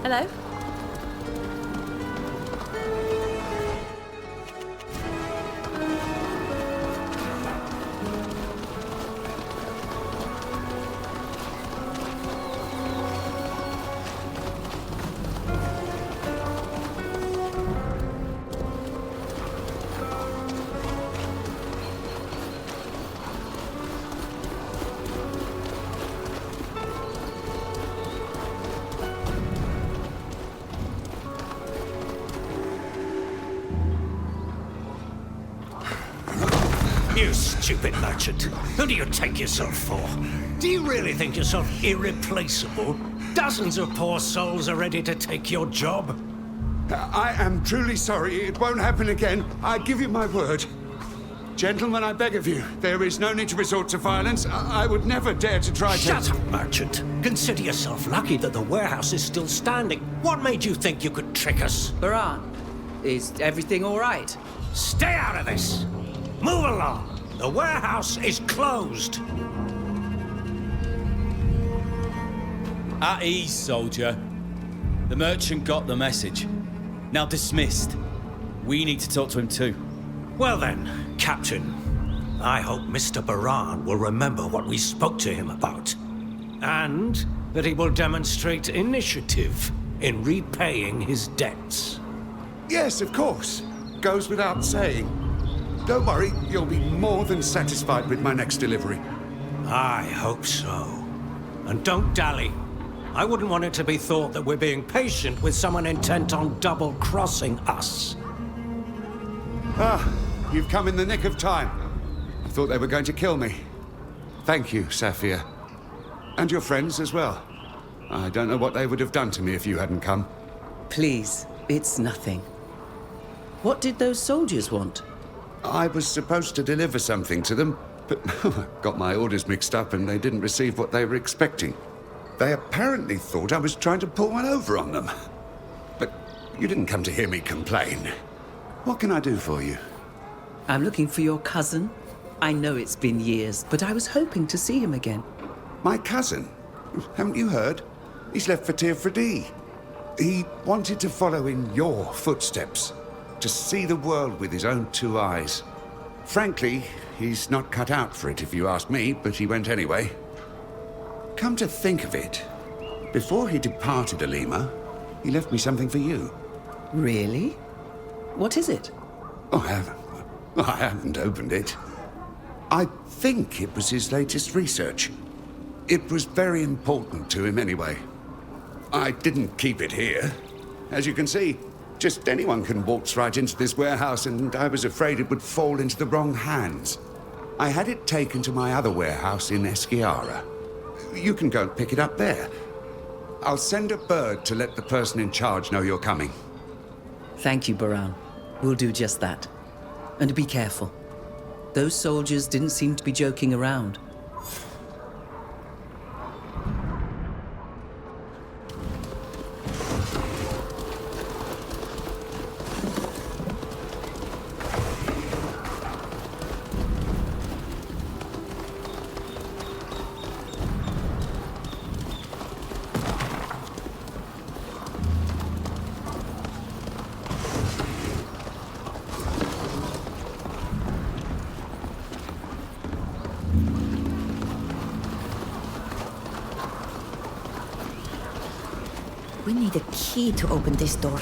Hello? You stupid merchant. Who do you take yourself for? Do you really think yourself irreplaceable? Dozens of poor souls are ready to take your job. I am truly sorry. It won't happen again. I give you my word. Gentlemen, I beg of you, there is no need to resort to violence. I would never dare to try to... Shut up, merchant. Consider yourself lucky that the warehouse is still standing. What made you think you could trick us? Baran, is everything all right? Stay out of this! Move along! The warehouse is closed! At ease, soldier. The merchant got the message. Now dismissed. We need to talk to him too. Well then, Captain, I hope Mr. Baran will remember what we spoke to him about. And that he will demonstrate initiative in repaying his debts. Yes, of course. Goes without saying. Don't worry, you'll be more than satisfied with my next delivery. I hope so. And don't dally. I wouldn't want it to be thought that we're being patient with someone intent on double-crossing us. Ah, you've come in the nick of time. I thought they were going to kill me. Thank you, Saphir. And your friends as well. I don't know what they would have done to me if you hadn't come. Please, it's nothing. What did those soldiers want? I was supposed to deliver something to them, but got my orders mixed up and they didn't receive what they were expecting. They apparently thought I was trying to pull one over on them. But you didn't come to hear me complain. What can I do for you? I'm looking for your cousin. I know it's been years, but I was hoping to see him again. My cousin? Haven't you heard? He's left for Tir-Fradee. He wanted to follow in your footsteps. To see the world with his own two eyes. Frankly, he's not cut out for it if you ask me, but he went anyway. Come to think of it, before he departed Alima, he left me something for you. Really? What is it? I haven't opened it. I think it was his latest research. It was very important to him anyway. I didn't keep it here. As you can see, just anyone can waltz right into this warehouse, and I was afraid it would fall into the wrong hands. I had it taken to my other warehouse in Esquiara. You can go and pick it up there. I'll send a bird to let the person in charge know you're coming. Thank you, Baran. We'll do just that. And be careful. Those soldiers didn't seem to be joking around. We need a key to open this door.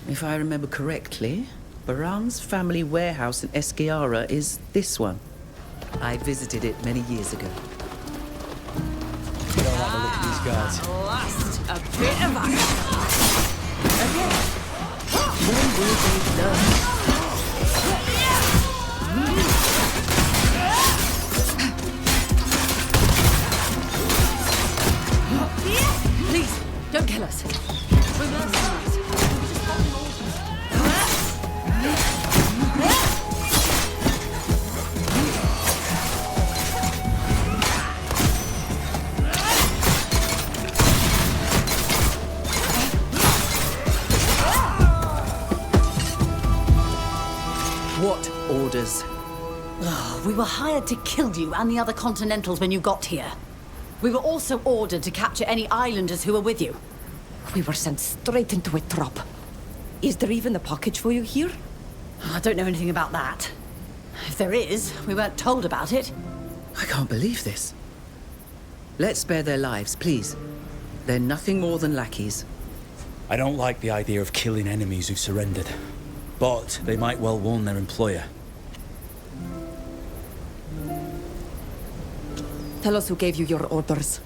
If I remember correctly, Baran's family warehouse in Esquiara is this one. I visited it many years ago. Don't have a look at these guards. Last a bit of action. When will they learn? Please, don't kill us. We're mercenaries. We were just following What orders? We were hired to kill you and the other Continentals when you got here. We were also ordered to capture any islanders who were with you. We were sent straight into a trap. Is there even a package for you here? I don't know anything about that. If there is, we weren't told about it. I can't believe this. Let's spare their lives, please. They're nothing more than lackeys. I don't like the idea of killing enemies who surrendered. But they might well warn their employer. Tell us who gave you your orders.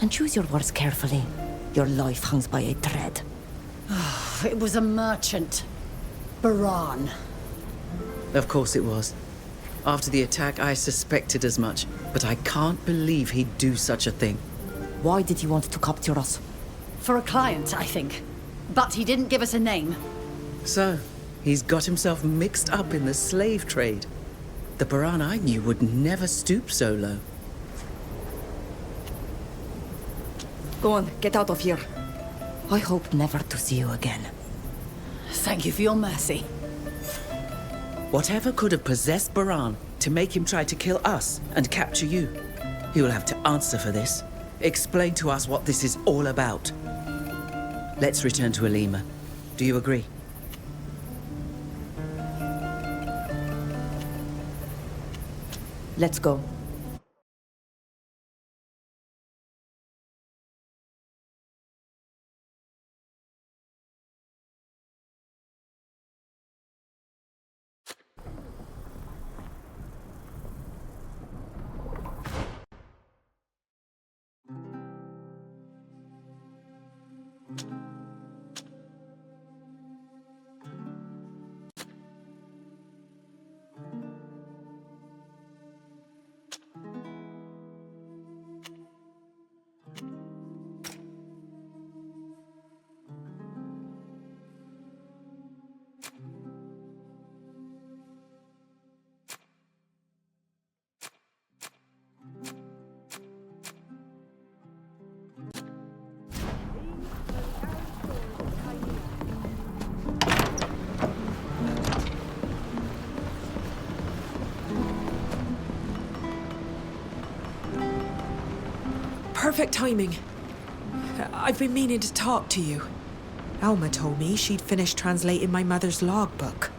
And choose your words carefully. Your life hangs by a thread. It was a merchant. Baran. Of course it was. After the attack, I suspected as much. But I can't believe he'd do such a thing. Why did he want to capture us? For a client, I think. But he didn't give us a name. So, he's got himself mixed up in the slave trade. The Baran I knew would never stoop so low. Go on, get out of here. I hope never to see you again. Thank you for your mercy. Whatever could have possessed Baran to make him try to kill us and capture you? He will have to answer for this. Explain to us what this is all about. Let's return to Alima. Do you agree? Let's go. Perfect timing. I've been meaning to talk to you. Alma told me she'd finished translating my mother's logbook.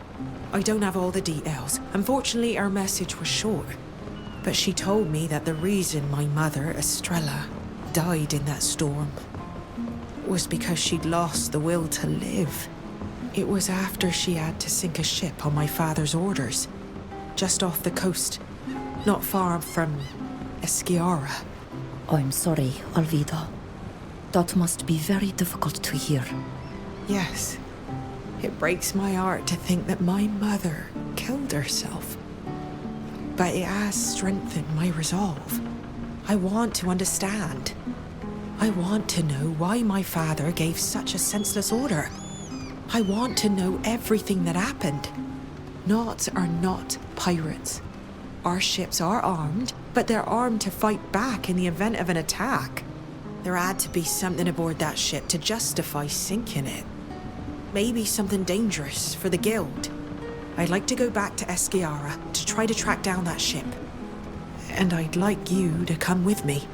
I don't have all the details. Unfortunately, our message was short. But she told me that the reason my mother, Estrella, died in that storm was because she'd lost the will to live. It was after she had to sink a ship on my father's orders, just off the coast, not far from Esquiara. I'm sorry, Alvida. That must be very difficult to hear. Yes. It breaks my heart to think that my mother killed herself. But it has strengthened my resolve. I want to understand. I want to know why my father gave such a senseless order. I want to know everything that happened. Knots are not pirates. Our ships are armed, but they're armed to fight back in the event of an attack. There had to be something aboard that ship to justify sinking it. Maybe something dangerous for the Guild. I'd like to go back to Esquiara to try to track down that ship. And I'd like you to come with me.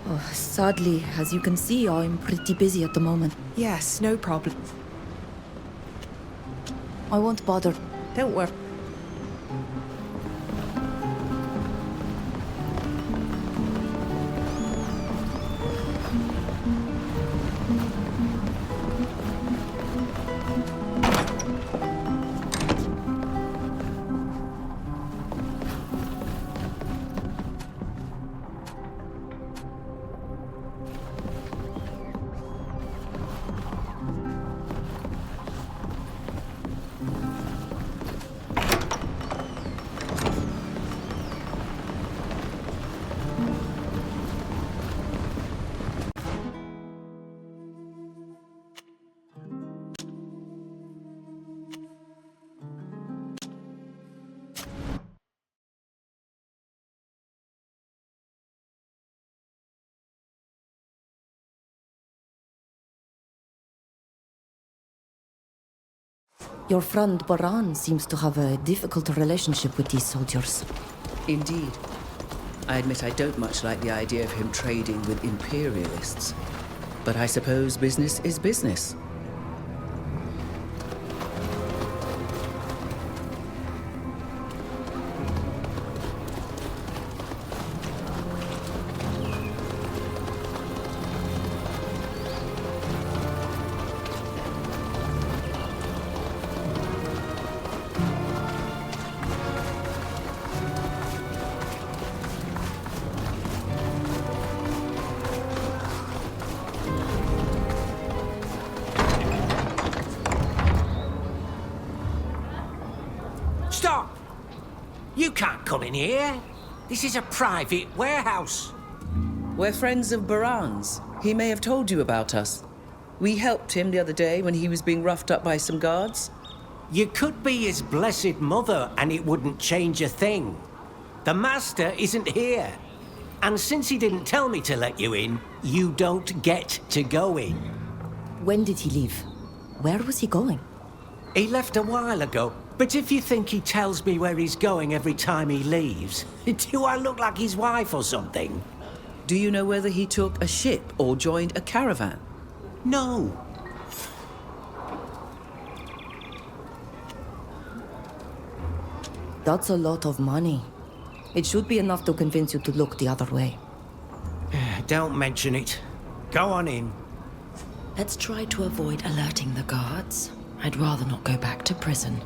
Oh, sadly, as you can see, I'm pretty busy at the moment. Yes, no problem. I won't bother. Don't worry. Your friend Baran seems to have a difficult relationship with these soldiers. Indeed. I admit I don't much like the idea of him trading with imperialists. But I suppose business is business. Stop! You can't come in here. This is a private warehouse. We're friends of Baran's. He may have told you about us. We helped him the other day when he was being roughed up by some guards. You could be his blessed mother and it wouldn't change a thing. The master isn't here. And since he didn't tell me to let you in, you don't get to go in. When did he leave? Where was he going? He left a while ago, but if you think he tells me where he's going every time he leaves, do I look like his wife or something? Do you know whether he took a ship or joined a caravan? No. That's a lot of money. It should be enough to convince you to look the other way. Don't mention it. Go on in. Let's try to avoid alerting the guards. I'd rather not go back to prison.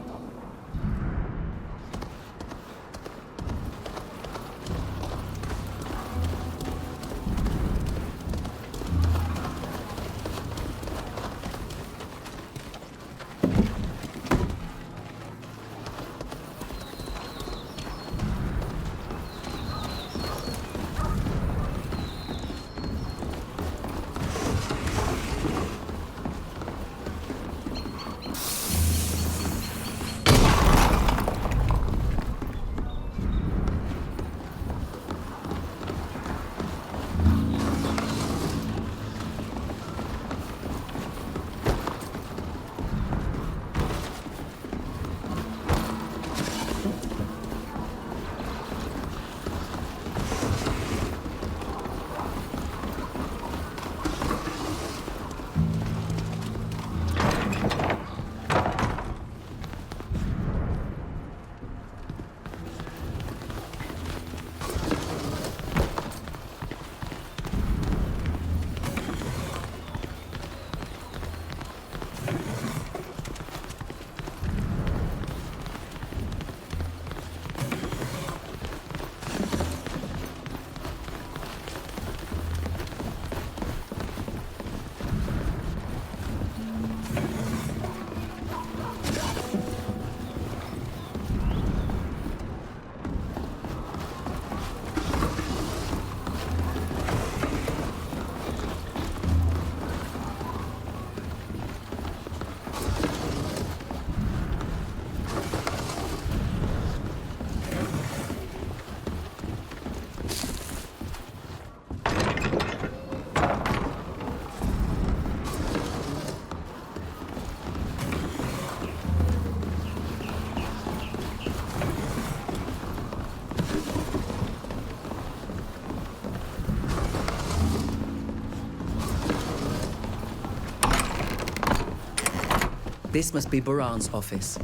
This must be Baran's office.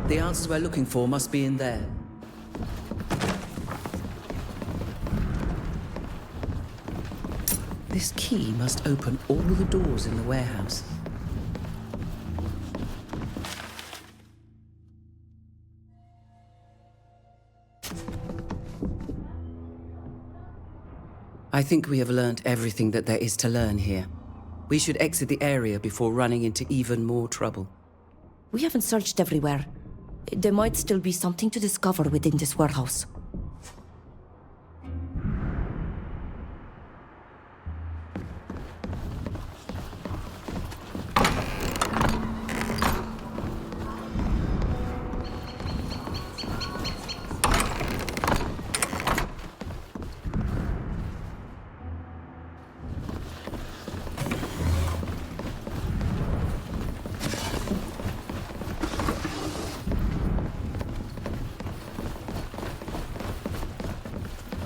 The answers we're looking for must be in there. This key must open all the doors in the warehouse. I think we have learned everything that there is to learn here. We should exit the area before running into even more trouble. We haven't searched everywhere. There might still be something to discover within this warehouse.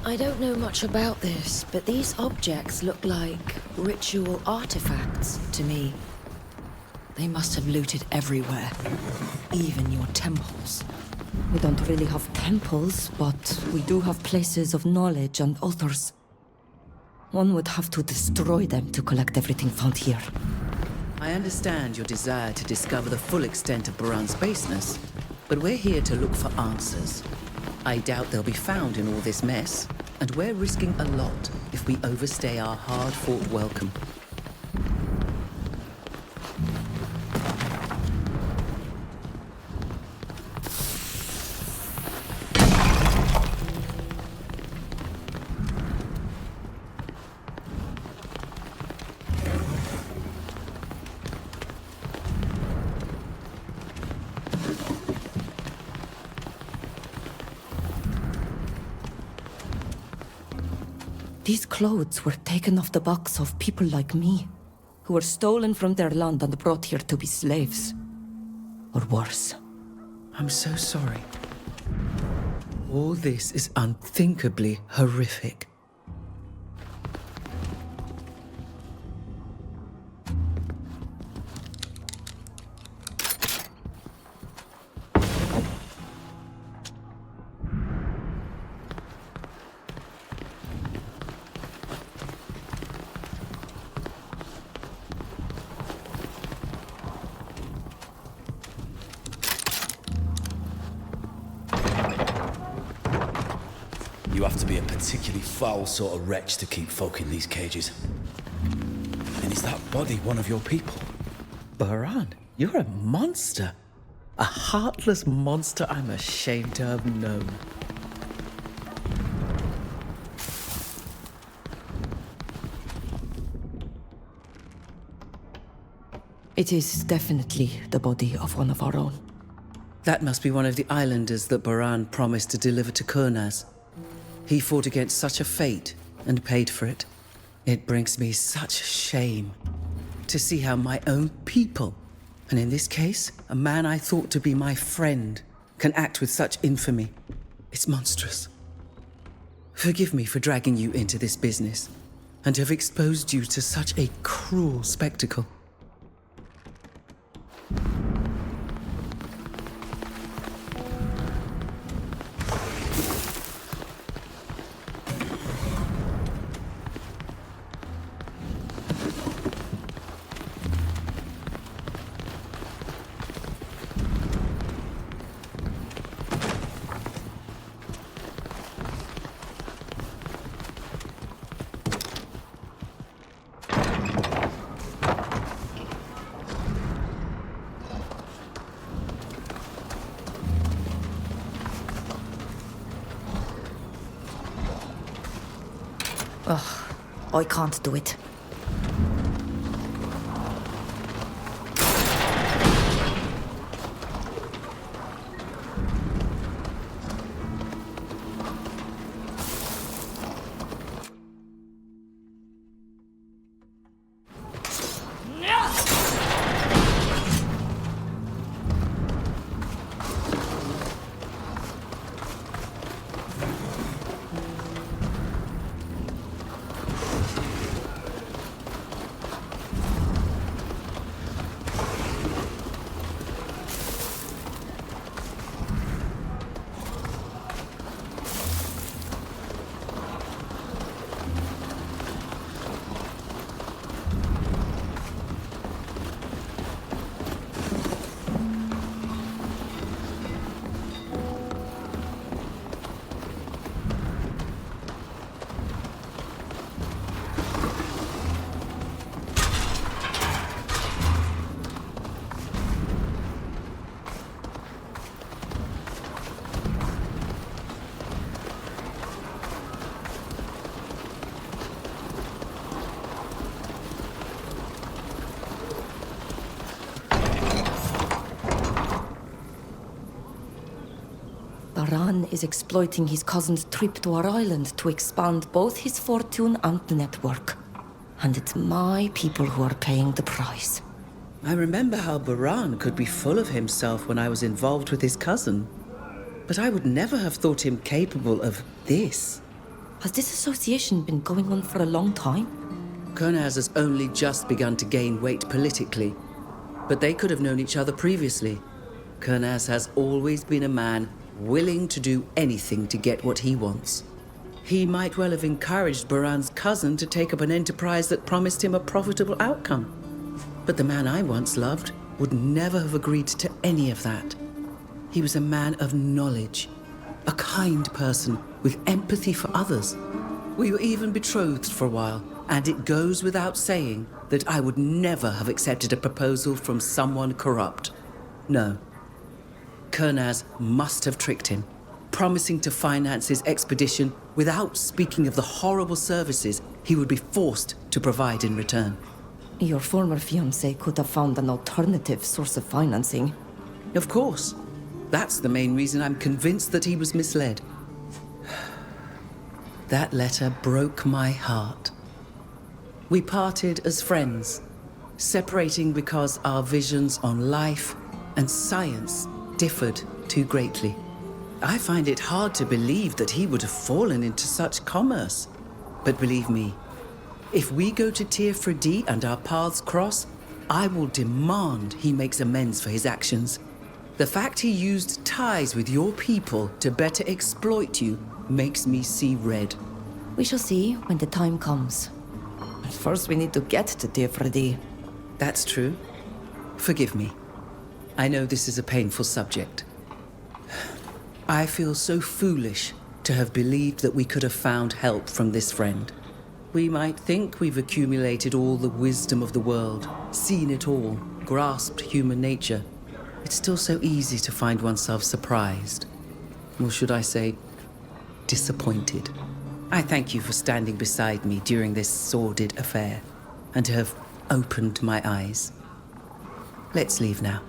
I don't know much about this, but these objects look like ritual artifacts to me. They must have looted everywhere, even your temples. We don't really have temples, but we do have places of knowledge and authors. One would have to destroy them to collect everything found here. I understand your desire to discover the full extent of Baran's baseness, but we're here to look for answers. I doubt they'll be found in all this mess, and we're risking a lot if we overstay our hard-fought welcome. These clothes were taken off the backs of people like me, who were stolen from their land and brought here to be slaves. Or worse. I'm so sorry. All this is unthinkably horrific. You have to be a particularly foul sort of wretch to keep folk in these cages. And is that body one of your people? Baran, you're a monster. A heartless monster I'm ashamed to have known. It is definitely the body of one of our own. That must be one of the islanders that Baran promised to deliver to Kurnaz. He fought against such a fate and paid for it. It brings me such shame to see how my own people, and in this case, a man I thought to be my friend, can act with such infamy. It's monstrous. Forgive me for dragging you into this business and have exposed you to such a cruel spectacle. Ugh, I can't do it. Baran is exploiting his cousin's trip to our island to expand both his fortune and the network. And it's my people who are paying the price. I remember how Baran could be full of himself when I was involved with his cousin. But I would never have thought him capable of this. Has this association been going on for a long time? Kurnaz has only just begun to gain weight politically, but they could have known each other previously. Kurnaz has always been a man willing to do anything to get what he wants. He might well have encouraged Baran's cousin to take up an enterprise that promised him a profitable outcome. But the man I once loved would never have agreed to any of that. He was a man of knowledge, a kind person with empathy for others. We were even betrothed for a while, and it goes without saying that I would never have accepted a proposal from someone corrupt. No. Kurnaz must have tricked him, promising to finance his expedition without speaking of the horrible services he would be forced to provide in return. Your former fiancé could have found an alternative source of financing. Of course. That's the main reason I'm convinced that he was misled. That letter broke my heart. We parted as friends, separating because our visions on life and science differed too greatly. I find it hard to believe that he would have fallen into such commerce. But believe me, if we go to Tir Fredi and our paths cross, I will demand he makes amends for his actions. The fact he used ties with your people to better exploit you makes me see red. We shall see when the time comes. First, we need to get to Tir Fredi. That's true. Forgive me. I know this is a painful subject. I feel so foolish to have believed that we could have found help from this friend. We might think we've accumulated all the wisdom of the world, seen it all, grasped human nature. It's still so easy to find oneself surprised. Or should I say, disappointed. I thank you for standing beside me during this sordid affair, and to have opened my eyes. Let's leave now.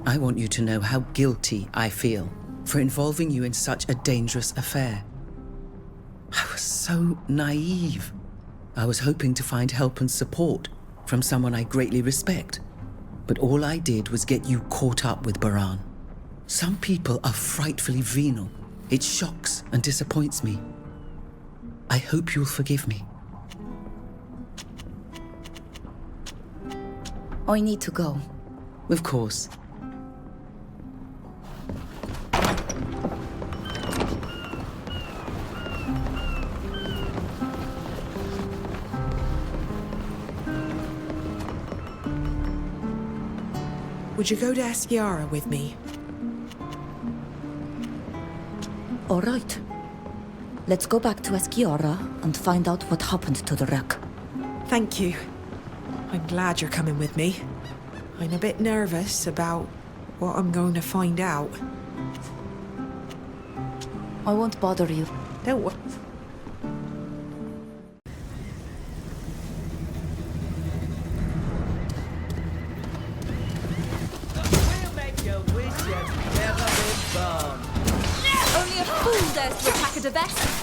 I want you to know how guilty I feel for involving you in such a dangerous affair. I was so naive. I was hoping to find help and support from someone I greatly respect. But all I did was get you caught up with Baran. Some people are frightfully venal. It shocks and disappoints me. I hope you'll forgive me. I need to go. Of course. Would you go to Eskiara with me? All right. Let's go back to Eskiara and find out what happened to the wreck. Thank you. I'm glad you're coming with me. I'm a bit nervous about what I'm going to find out. I won't bother you. Don't worry. Only a fool dares to attack a Deves.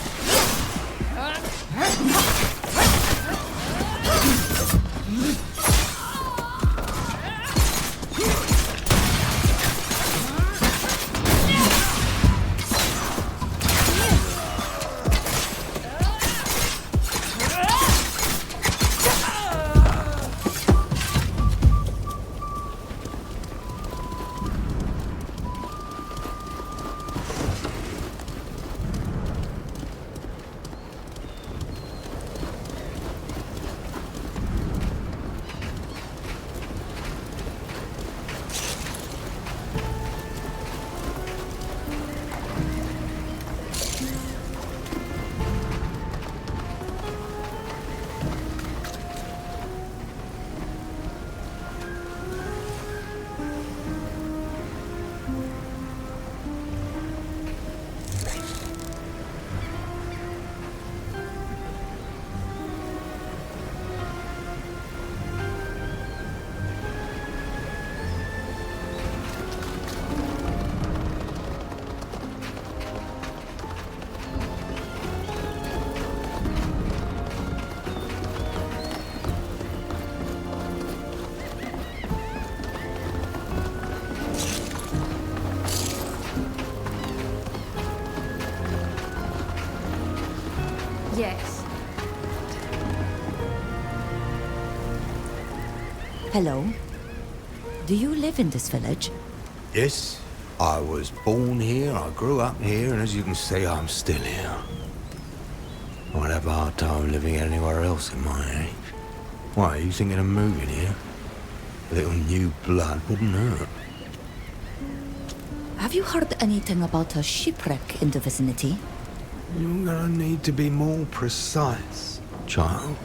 Hello. Do you live in this village? Yes, I was born here, I grew up here, and as you can see, I'm still here. I'd have a hard time living anywhere else at my age. Why, are you thinking of moving here? A little new blood wouldn't hurt. Have you heard anything about a shipwreck in the vicinity? You're gonna need to be more precise, child.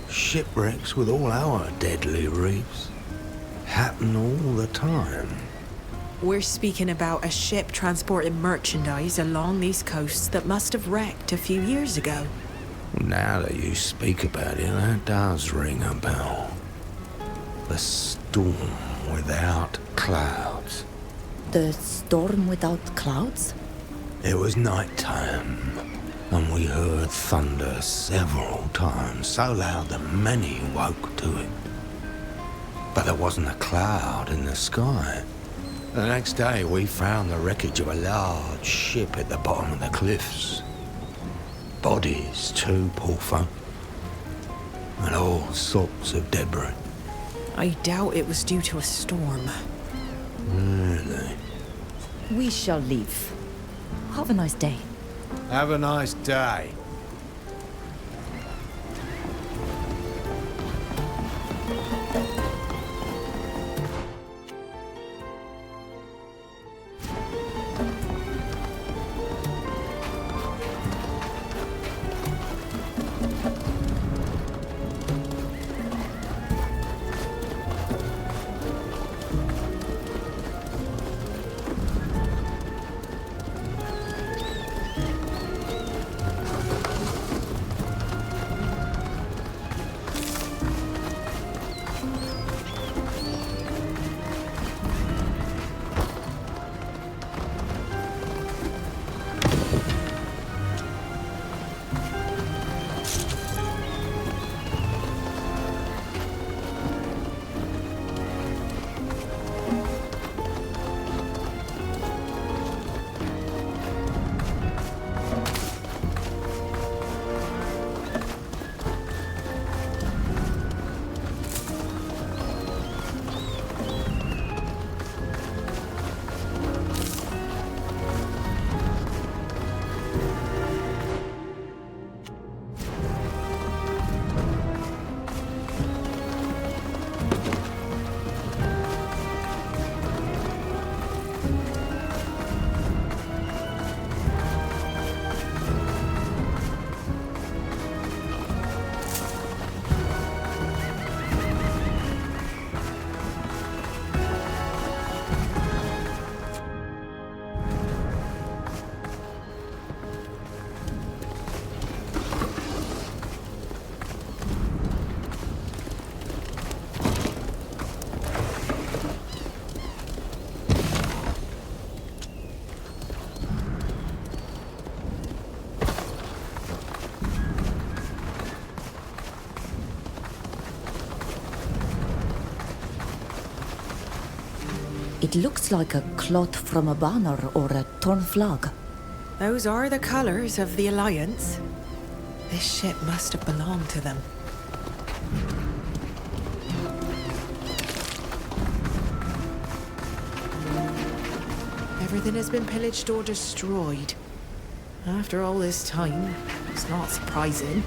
Shipwrecks with all our deadly reefs happen all the time. We're speaking about a ship transporting merchandise along these coasts that must have wrecked a few years ago. Now that you speak about it, that does ring a bell. The storm without clouds. The storm without clouds? It was night time, and we heard thunder several times, so loud that many woke to it. But there wasn't a cloud in the sky. The next day we found the wreckage of a large ship at the bottom of the cliffs. Bodies too, poor folk. And all sorts of debris. I doubt it was due to a storm. Really? We shall leave. Have a nice day. Have a nice day. It looks like a cloth from a banner or a torn flag. Those are the colors of the Alliance. This ship must have belonged to them. Everything has been pillaged or destroyed. After all this time, it's not surprising.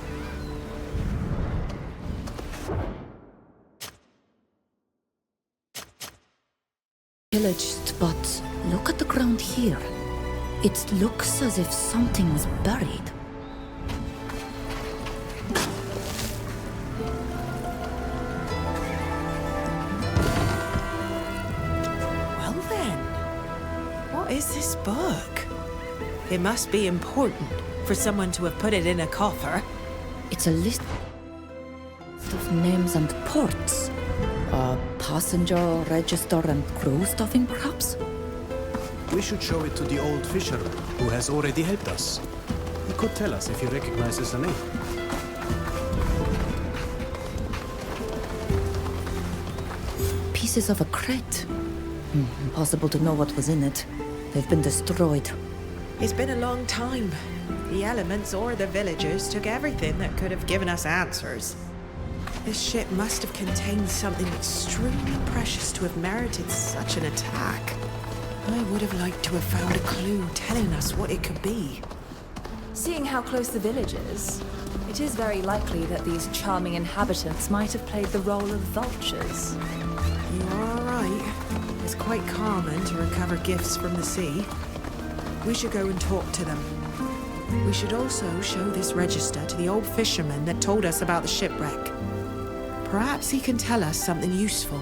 Pillaged, but look at the ground here. It looks as if something was buried. Well then, what is this book? It must be important for someone to have put it in a coffer. It's a list of names and ports. A passenger register and crew stuffing, perhaps? We should show it to the old fisherman who has already helped us. He could tell us if he recognizes the name. Pieces of a crate. Impossible to know what was in it. They've been destroyed. It's been a long time. The elements or the villagers took everything that could have given us answers. This ship must have contained something extremely precious to have merited such an attack. I would have liked to have found a clue telling us what it could be. Seeing how close the village is, it is very likely that these charming inhabitants might have played the role of vultures. You are all right. It's quite common to recover gifts from the sea. We should go and talk to them. We should also show this register to the old fisherman that told us about the shipwreck. Perhaps he can tell us something useful.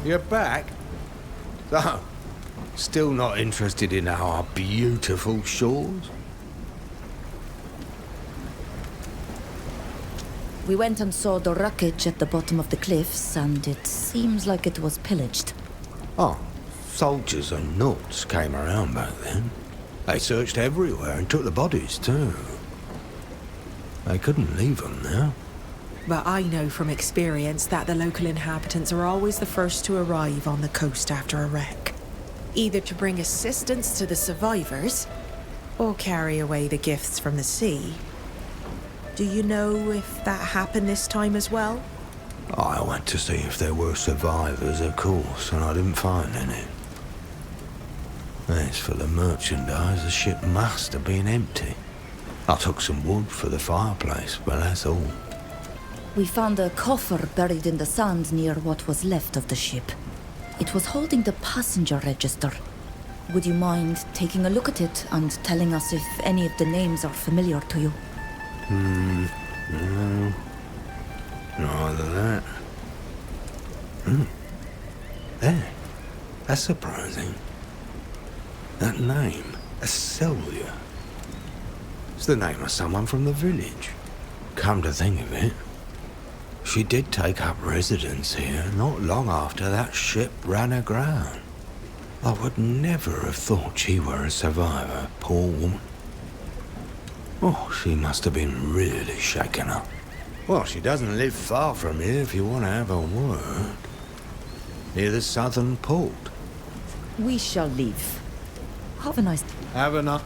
you're back? So, still not interested in our beautiful shores? We went and saw the wreckage at the bottom of the cliffs, and it seems like it was pillaged. Oh, soldiers and nuts came around back then. They searched everywhere and took the bodies too. They couldn't leave them there. But I know from experience that the local inhabitants are always the first to arrive on the coast after a wreck. Either to bring assistance to the survivors, or carry away the gifts from the sea. Do you know if that happened this time as well? I went to see if there were survivors, of course, and I didn't find any. As for the merchandise, the ship must have been empty. I took some wood for the fireplace, but that's all. We found a coffer buried in the sand near what was left of the ship. It was holding the passenger register. Would you mind taking a look at it and telling us if any of the names are familiar to you? No. Neither that. There. That's surprising. That name, Sylvia. It's the name of someone from the village. Come to think of it, she did take up residence here not long after that ship ran aground. I would never have thought she were a survivor, poor woman. Oh, she must have been really shaken up. Well, she doesn't live far from here if you want to have a word. Near the southern port. We shall leave. Have a nice... Have a nice...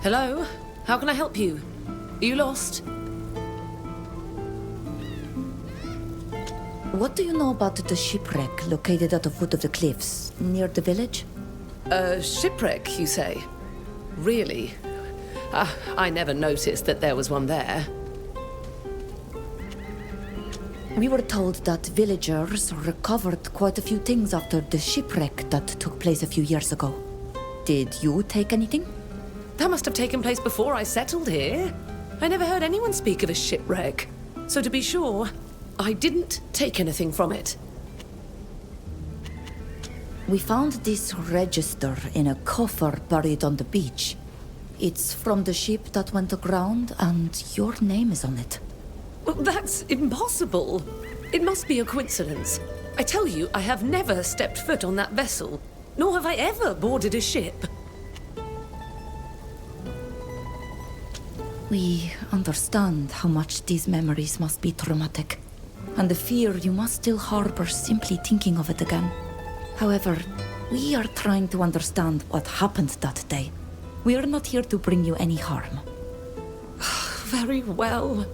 Hello? How can I help you? Are you lost? What do you know about the shipwreck located at the foot of the cliffs, near the village? A shipwreck, you say? Really? I never noticed that there was one there. We were told that villagers recovered quite a few things after the shipwreck that took place a few years ago. Did you take anything? That must have taken place before I settled here. I never heard anyone speak of a shipwreck. So to be sure, I didn't take anything from it. We found this register in a coffer buried on the beach. It's from the ship that went aground, and your name is on it. Well, that's impossible. It must be a coincidence. I tell you, I have never stepped foot on that vessel, nor have I ever boarded a ship. We understand how much these memories must be traumatic, and the fear you must still harbor simply thinking of it again. However, we are trying to understand what happened that day. We are not here to bring you any harm. Very well.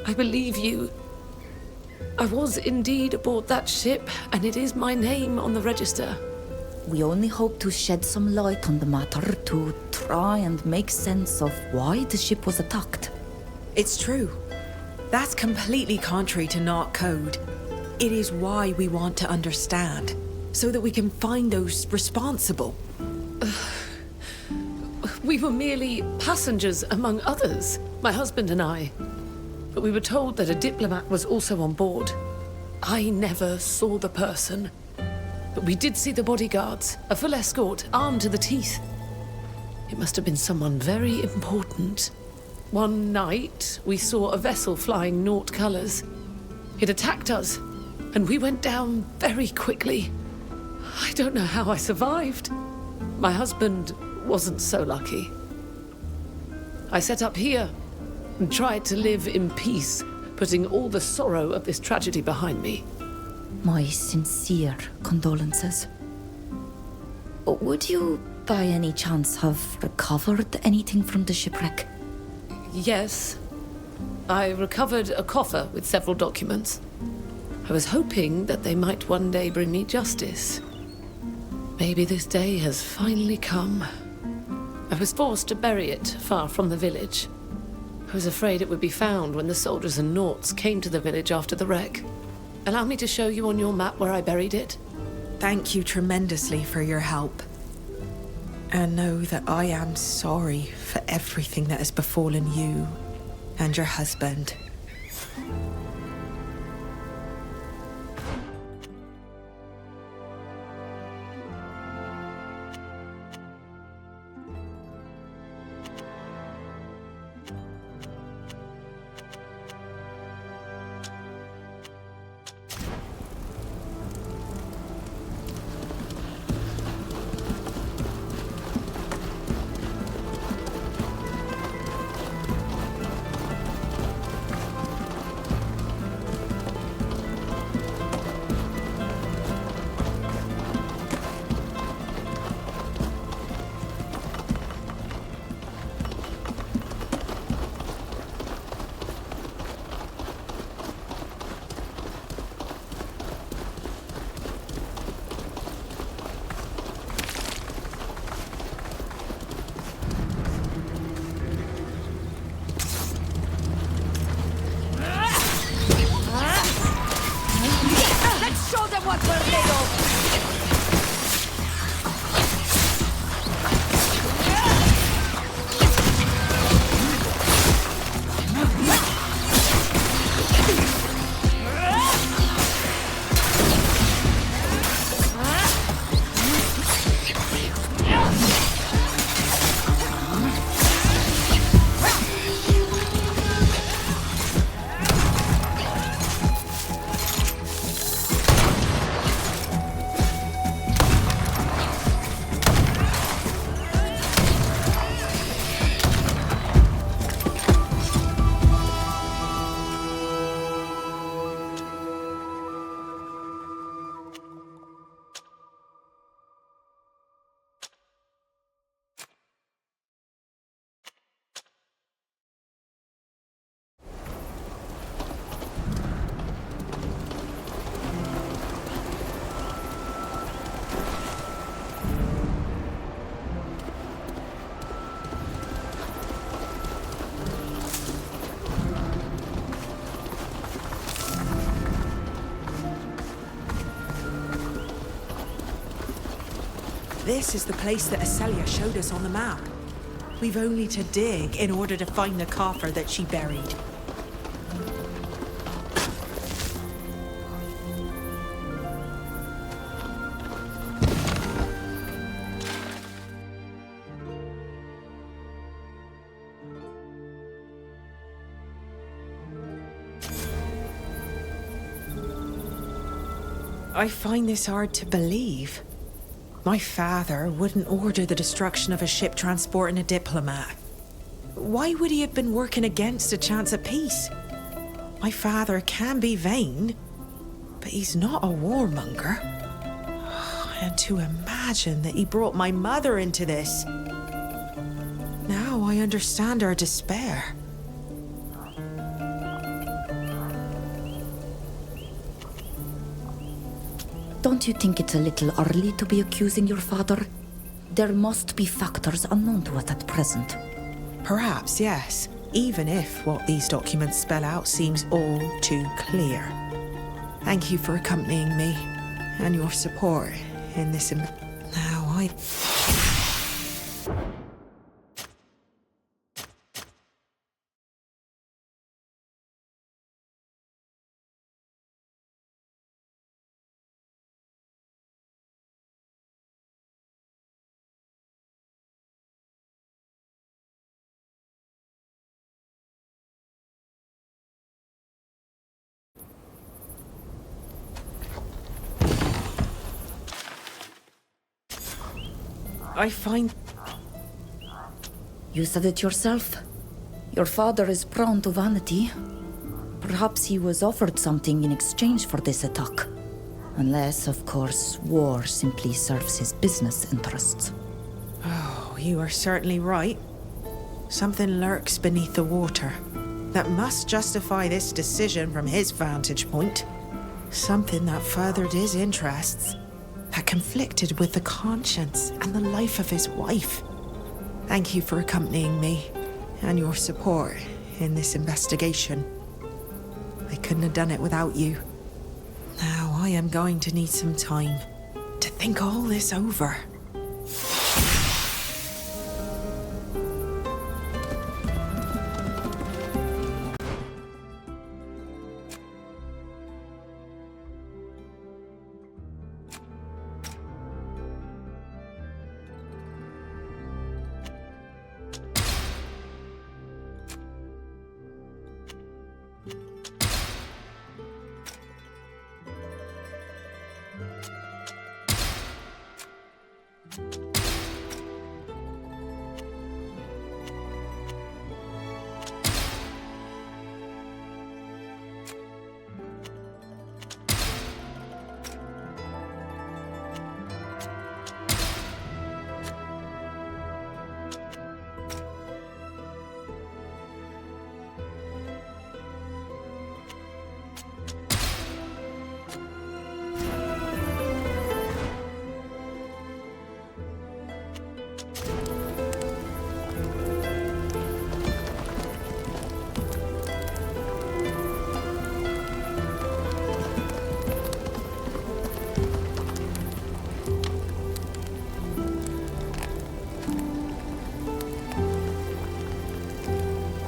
I believe you. I was indeed aboard that ship, and it is my name on the register. We only hope to shed some light on the matter to try and make sense of why the ship was attacked. It's true. That's completely contrary to Knot Code. It is why we want to understand, so that we can find those responsible. We were merely passengers among others, my husband and I. But we were told that a diplomat was also on board. I never saw the person. But we did see the bodyguards, a full escort, armed to the teeth. It must have been someone very important. One night, we saw a vessel flying Naut colors. It attacked us, and we went down very quickly. I don't know how I survived. My husband wasn't so lucky. I set up here and tried to live in peace, putting all the sorrow of this tragedy behind me. My sincere condolences. Would you, by any chance, have recovered anything from the shipwreck? Yes. I recovered a coffer with several documents. I was hoping that they might one day bring me justice. Maybe this day has finally come. I was forced to bury it far from the village. I was afraid it would be found when the soldiers and Nauts came to the village after the wreck. Allow me to show you on your map where I buried it. Thank you tremendously for your help. And know that I am sorry for everything that has befallen you and your husband. This is the place that Acelia showed us on the map. We've only to dig in order to find the coffer that she buried. I find this hard to believe. My father wouldn't order the destruction of a ship transporting a diplomat. Why would he have been working against a chance of peace? My father can be vain, but he's not a warmonger. And to imagine that he brought my mother into this. Now I understand her despair. Don't you think it's a little early to be accusing your father? There must be factors unknown to us at present. Perhaps, yes. Even if what these documents spell out seems all too clear. Thank you for accompanying me and your support in this. Now I find... You said it yourself. Your father is prone to vanity. Perhaps he was offered something in exchange for this attack. Unless, of course, war simply serves his business interests. Oh, you are certainly right. Something lurks beneath the water that must justify this decision from his vantage point. Something that furthered his interests, that conflicted with the conscience and the life of his wife. Thank you for accompanying me and your support in this investigation. I couldn't have done it without you. Now I am going to need some time to think all this over.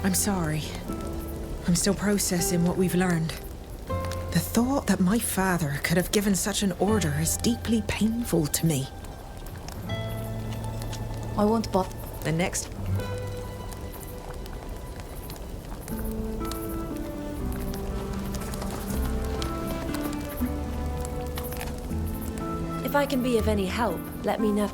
I'm sorry. I'm still processing what we've learned. The thought that my father could have given such an order is deeply painful to me. I won't bother. The next... If I can be of any help, let me know.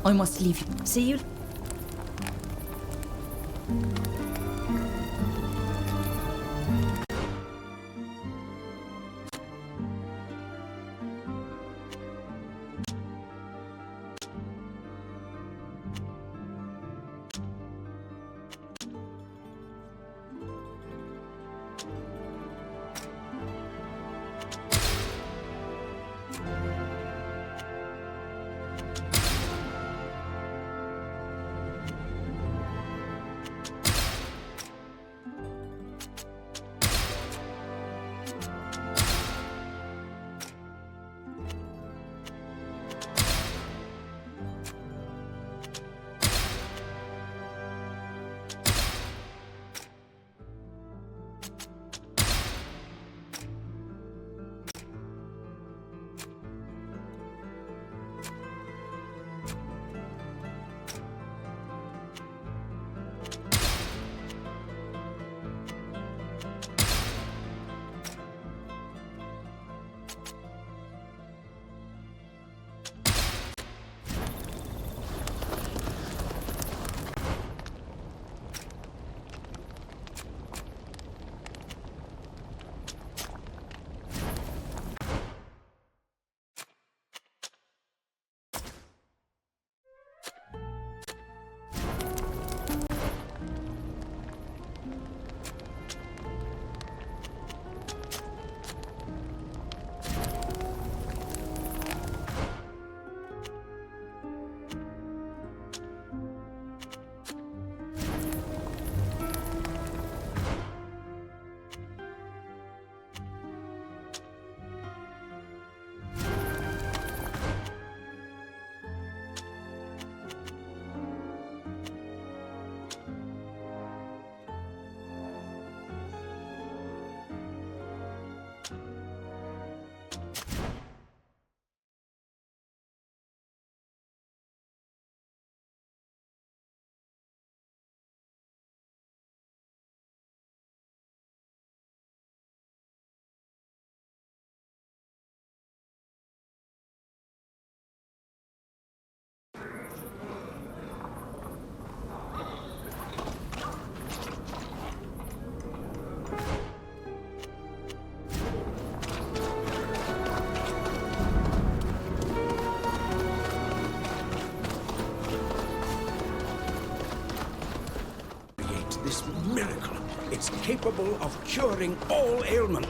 I must leave you. See you. this miracle. It's capable of curing all ailment.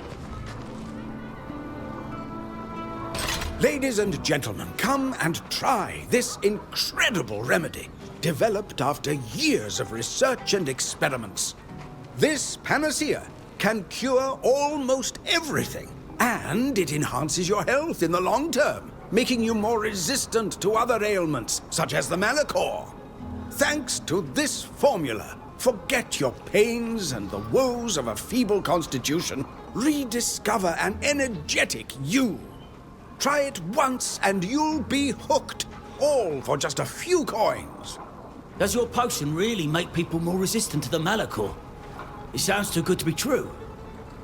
Ladies and gentlemen, come and try this incredible remedy, developed after years of research and experiments. This panacea can cure almost everything, and it enhances your health in the long term, making you more resistant to other ailments, such as the Malachor. Thanks to this formula, forget your pains and the woes of a feeble constitution. Rediscover an energetic you. Try it once and you'll be hooked, all for just a few coins. Does your potion really make people more resistant to the Malachor? It sounds too good to be true.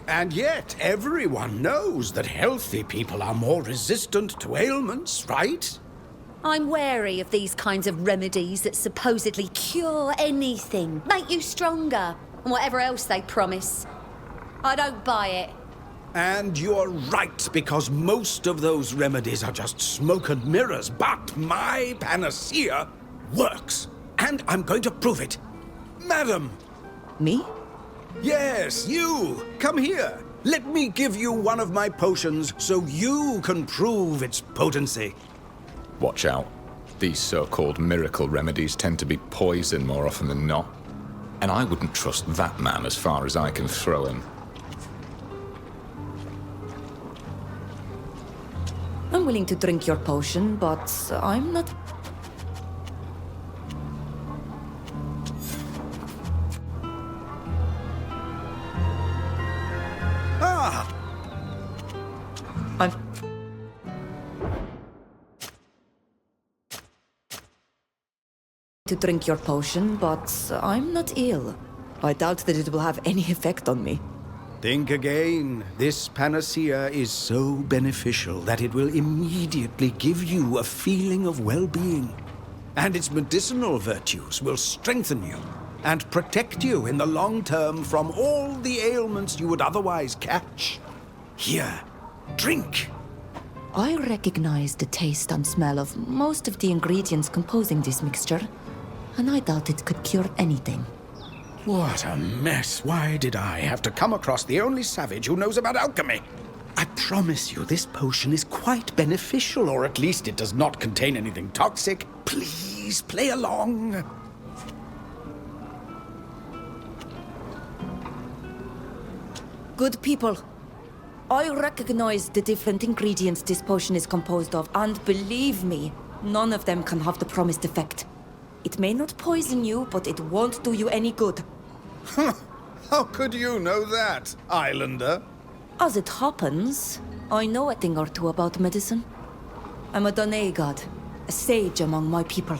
And yet, everyone knows that healthy people are more resistant to ailments, right? I'm wary of these kinds of remedies that supposedly cure anything, make you stronger, and whatever else they promise. I don't buy it. And you're right, because most of those remedies are just smoke and mirrors, but my panacea works. And I'm going to prove it. Madam! Me? Yes, you! Come here. Let me give you one of my potions so you can prove its potency. Watch out. These so-called miracle remedies tend to be poison more often than not. And I wouldn't trust that man as far as I can throw him. I'm willing to drink your potion, but I'm not... Ah! I'm... to drink your potion, but I'm not ill. I doubt that it will have any effect on me. Think again. This panacea is so beneficial that it will immediately give you a feeling of well-being. And its medicinal virtues will strengthen you and protect you in the long term from all the ailments you would otherwise catch. Here, drink. I recognize the taste and smell of most of the ingredients composing this mixture, and I doubt it could cure anything. What a mess. Why did I have to come across the only savage who knows about alchemy? I promise you this potion is quite beneficial, or at least it does not contain anything toxic. Please, play along. Good people, I recognize the different ingredients this potion is composed of, and believe me, none of them can have the promised effect. It may not poison you, but it won't do you any good. How could you know that, Islander? As it happens, I know a thing or two about medicine. I'm a Danae god, a sage among my people.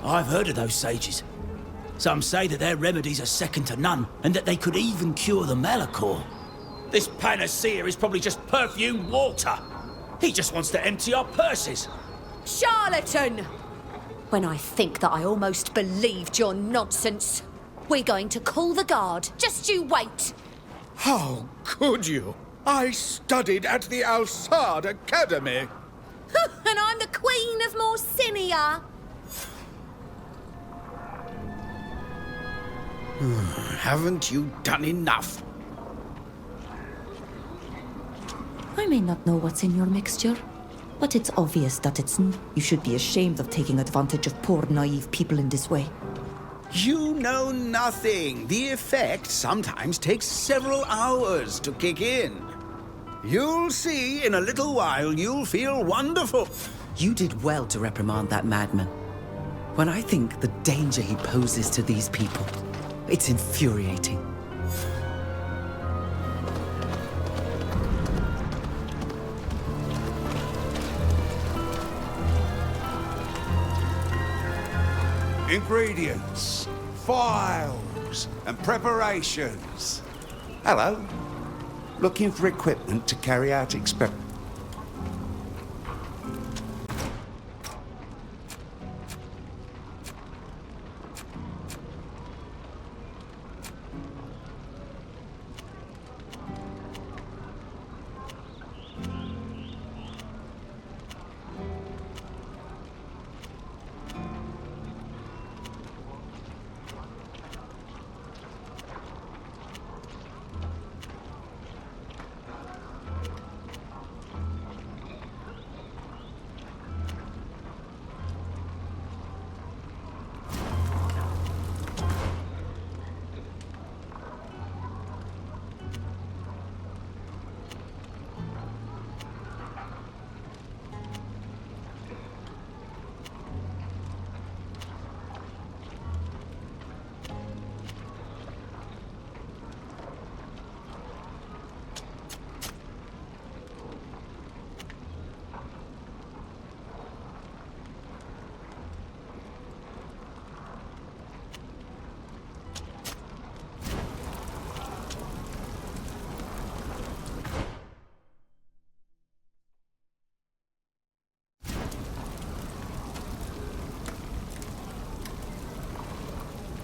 I've heard of those sages. Some say that their remedies are second to none, and that they could even cure the Malachor. This panacea is probably just perfumed water. He just wants to empty our purses. Charlatan! When I think that I almost believed your nonsense. We're going to call the guard. Just you wait. How could you? I studied at the Al-Sad Academy. And I'm the Queen of Morsinia. Haven't you done enough? I may not know what's in your mixture, but it's obvious that you should be ashamed of taking advantage of poor, naive people in this way. You know nothing. The effect sometimes takes several hours to kick in. You'll see, in a little while, you'll feel wonderful. You did well to reprimand that madman. When I think the danger he poses to these people, it's infuriating. Ingredients, files, and preparations. Hello. Looking for equipment to carry out experiments.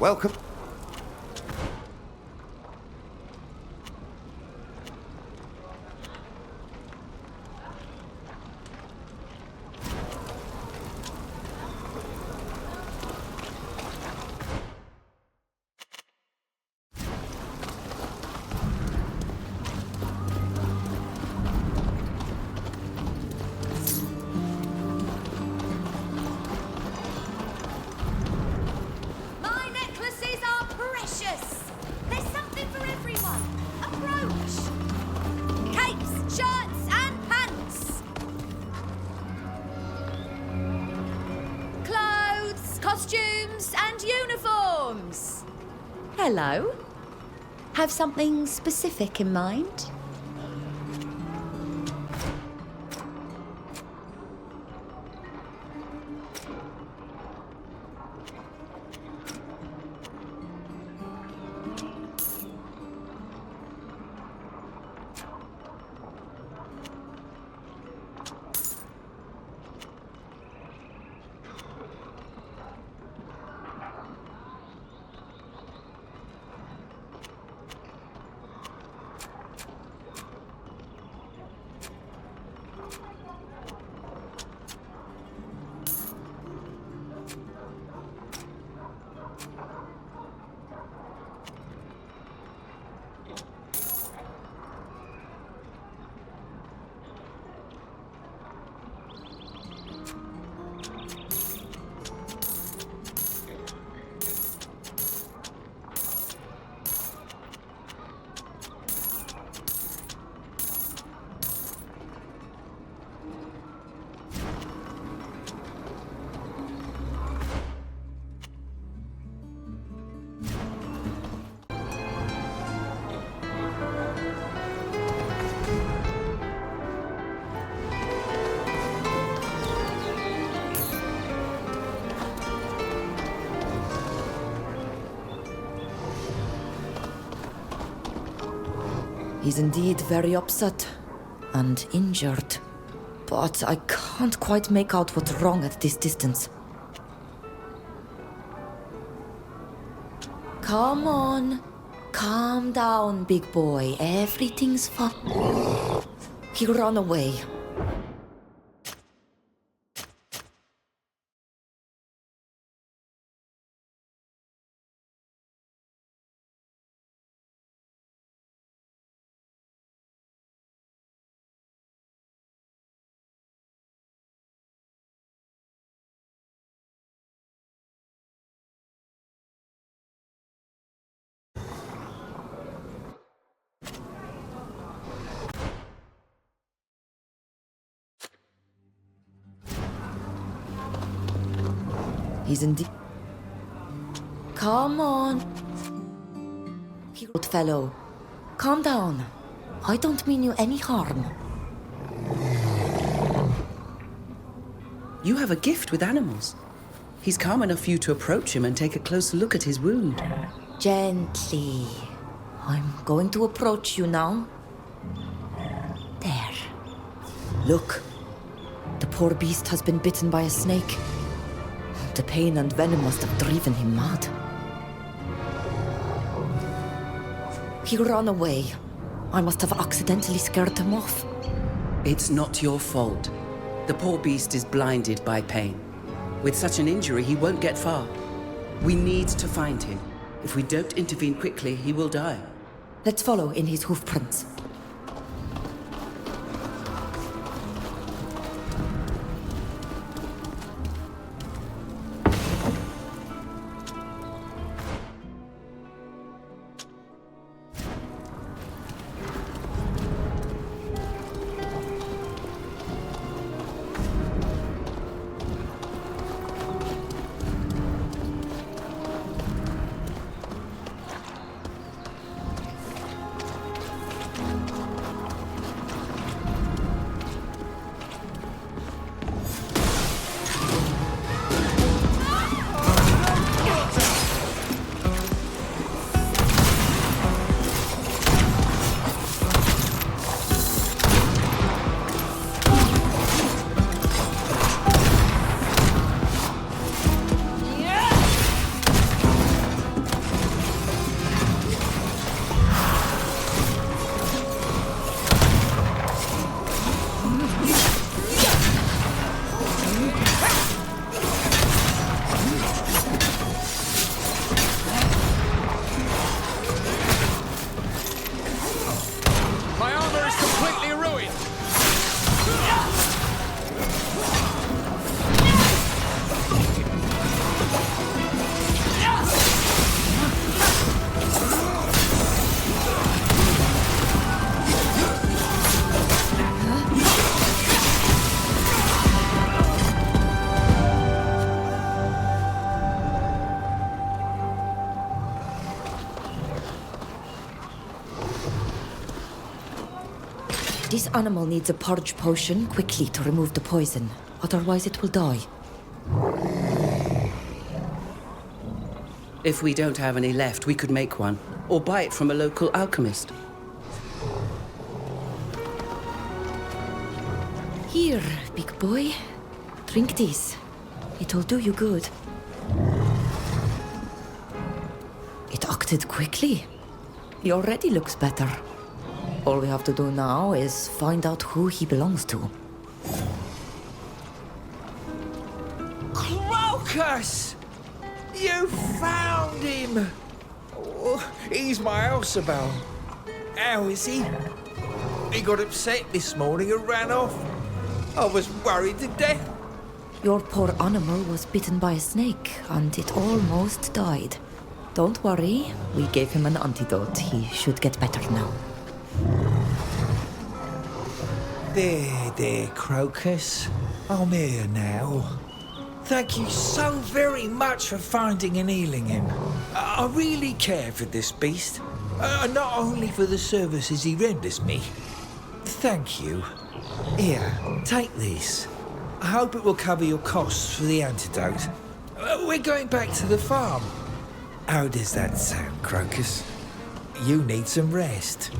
Welcome. My necklaces are precious. There's something for everyone. Approach. Capes, shirts, and pants. Clothes, costumes, and uniforms. Hello. Have something specific in mind? He's indeed very upset and injured, but I can't quite make out what's wrong at this distance. Come on. Calm down, big boy. Everything's fine. He ran away. He's indeed. Come on. Good fellow. Calm down. I don't mean you any harm. You have a gift with animals. He's calm enough for you to approach him and take a closer look at his wound. Gently. I'm going to approach you now. There. Look. The poor beast has been bitten by a snake. The pain and venom must have driven him mad. He ran away. I must have accidentally scared him off. It's not your fault. The poor beast is blinded by pain. With such an injury, he won't get far. We need to find him. If we don't intervene quickly, he will die. Let's follow in his hoof prints. This animal needs a purge potion quickly to remove the poison. Otherwise it will die. If we don't have any left, we could make one. Or buy it from a local alchemist. Here, big boy. Drink this. It'll do you good. It acted quickly. He already looks better. All we have to do now is find out who he belongs to. Crocus! You found him! Oh, he's my Elserbell. How is he? He got upset this morning and ran off. I was worried to death. Your poor animal was bitten by a snake, and it almost died. Don't worry, we gave him an antidote. He should get better now. There, Crocus. I'm here now. Thank you so very much for finding and healing him. I really care for this beast. Not only for the services he renders me. Thank you. Here, take this. I hope it will cover your costs for the antidote. We're going back to the farm. How does that sound, Crocus? You need some rest.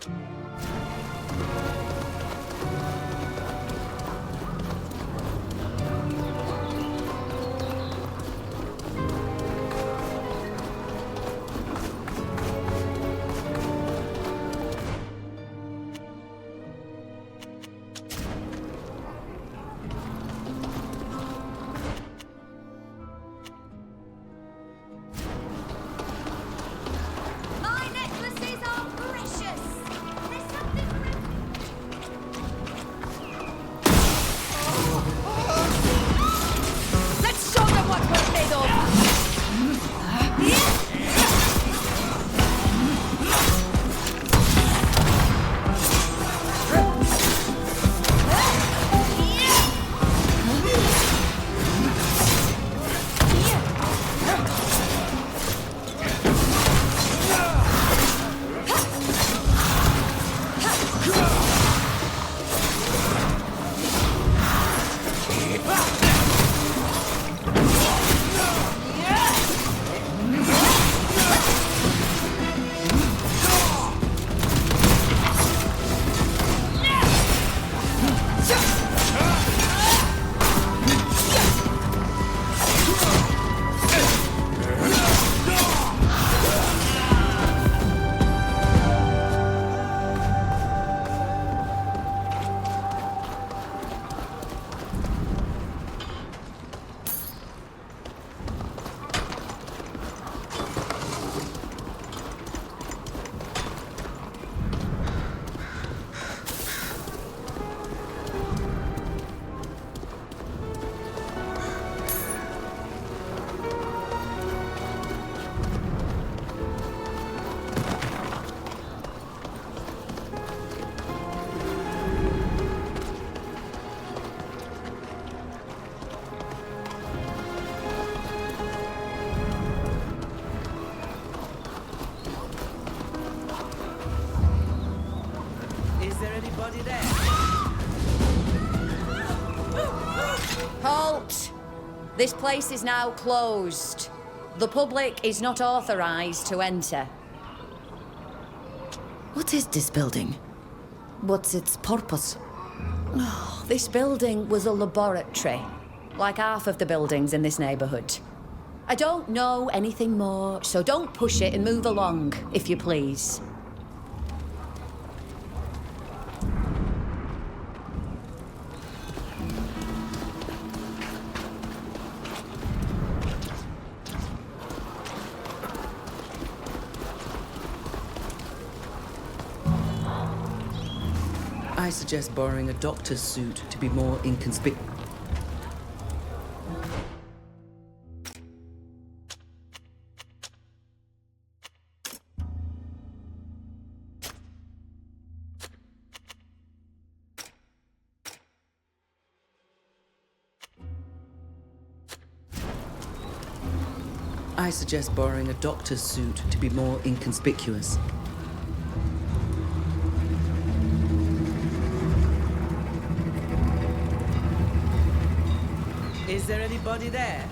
My necklaces are precious. There's something. Let's show them what we're made of! Is there anybody there? Halt! This place is now closed. The public is not authorized to enter. What is this building? What's its purpose? Oh, this building was a laboratory, like half of the buildings in this neighborhood. I don't know anything more, so don't push it and move along, if you please. I suggest borrowing a doctor's suit to be more inconspicuous. I suggest borrowing a doctor's suit to be more inconspicuous. Is there anybody there?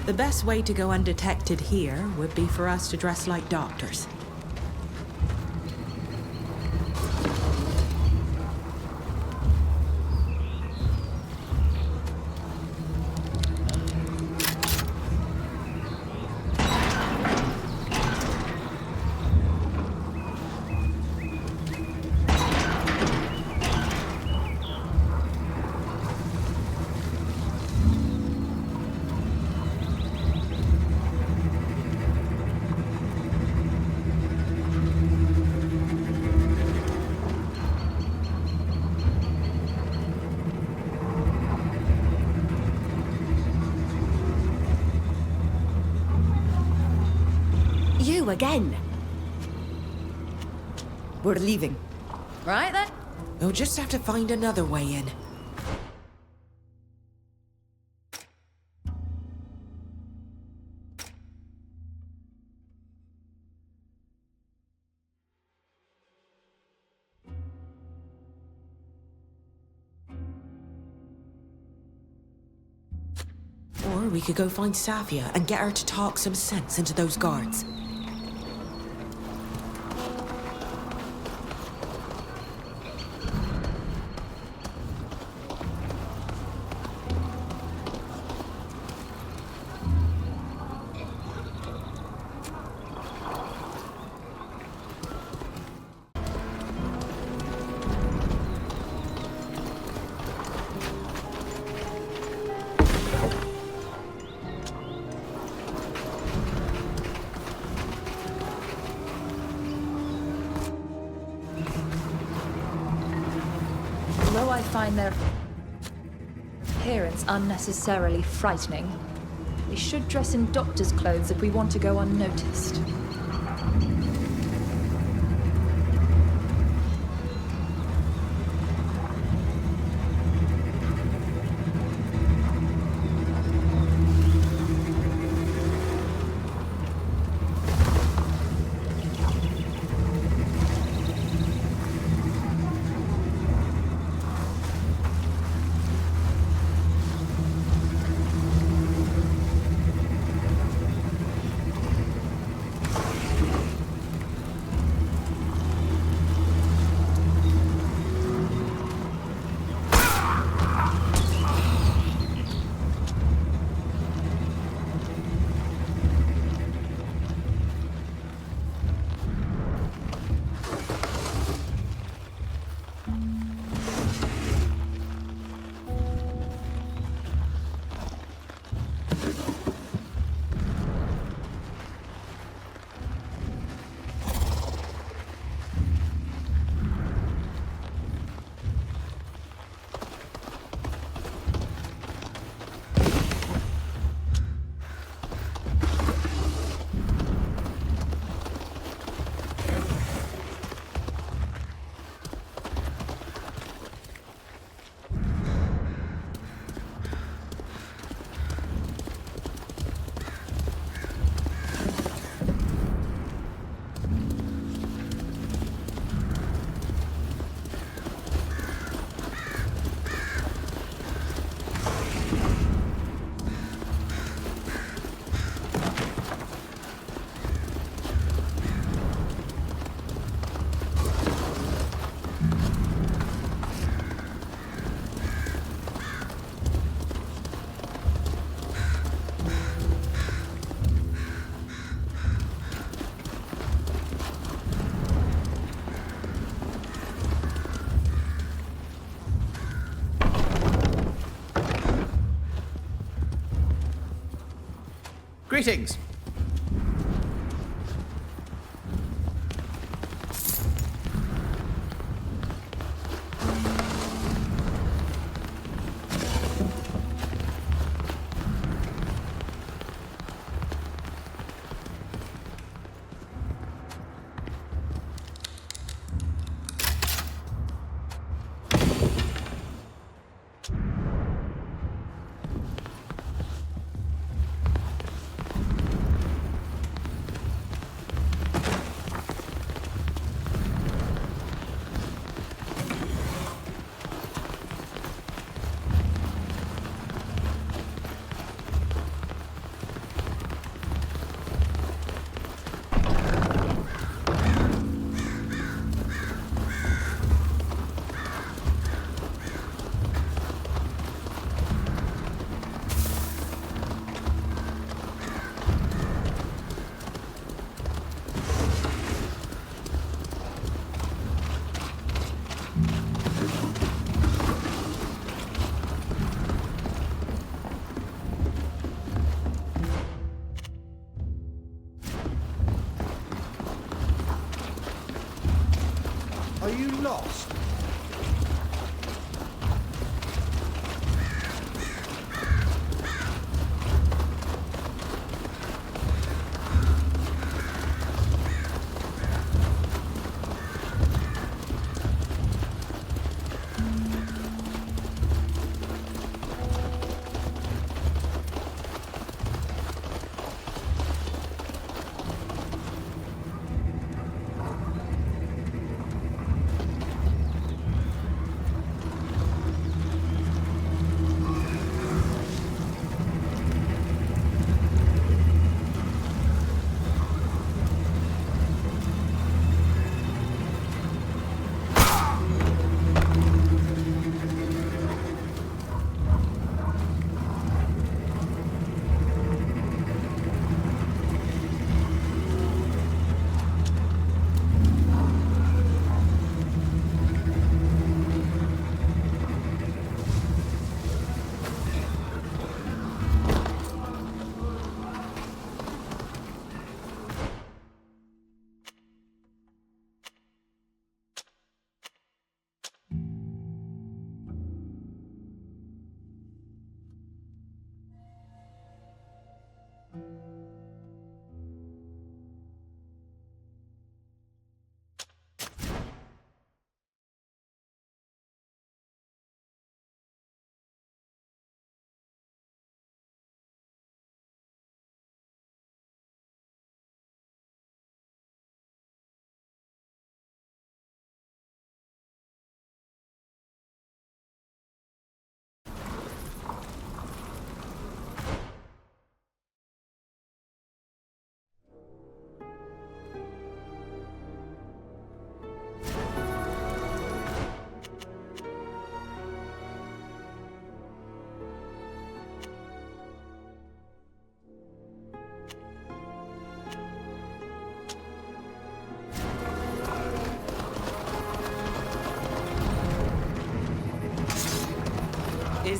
The best way to go undetected here would be for us to dress like doctors. You again? We're leaving. Right then. We'll just have to find another way in. Or we could go find Savia and get her to talk some sense into those guards. Although I find their appearance unnecessarily frightening, we should dress in doctor's clothes if we want to go unnoticed. Greetings. Are you lost?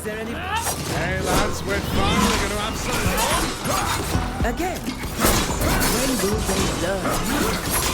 there any... Hey lads, we're finally going to have some fun! Again? When will they learn?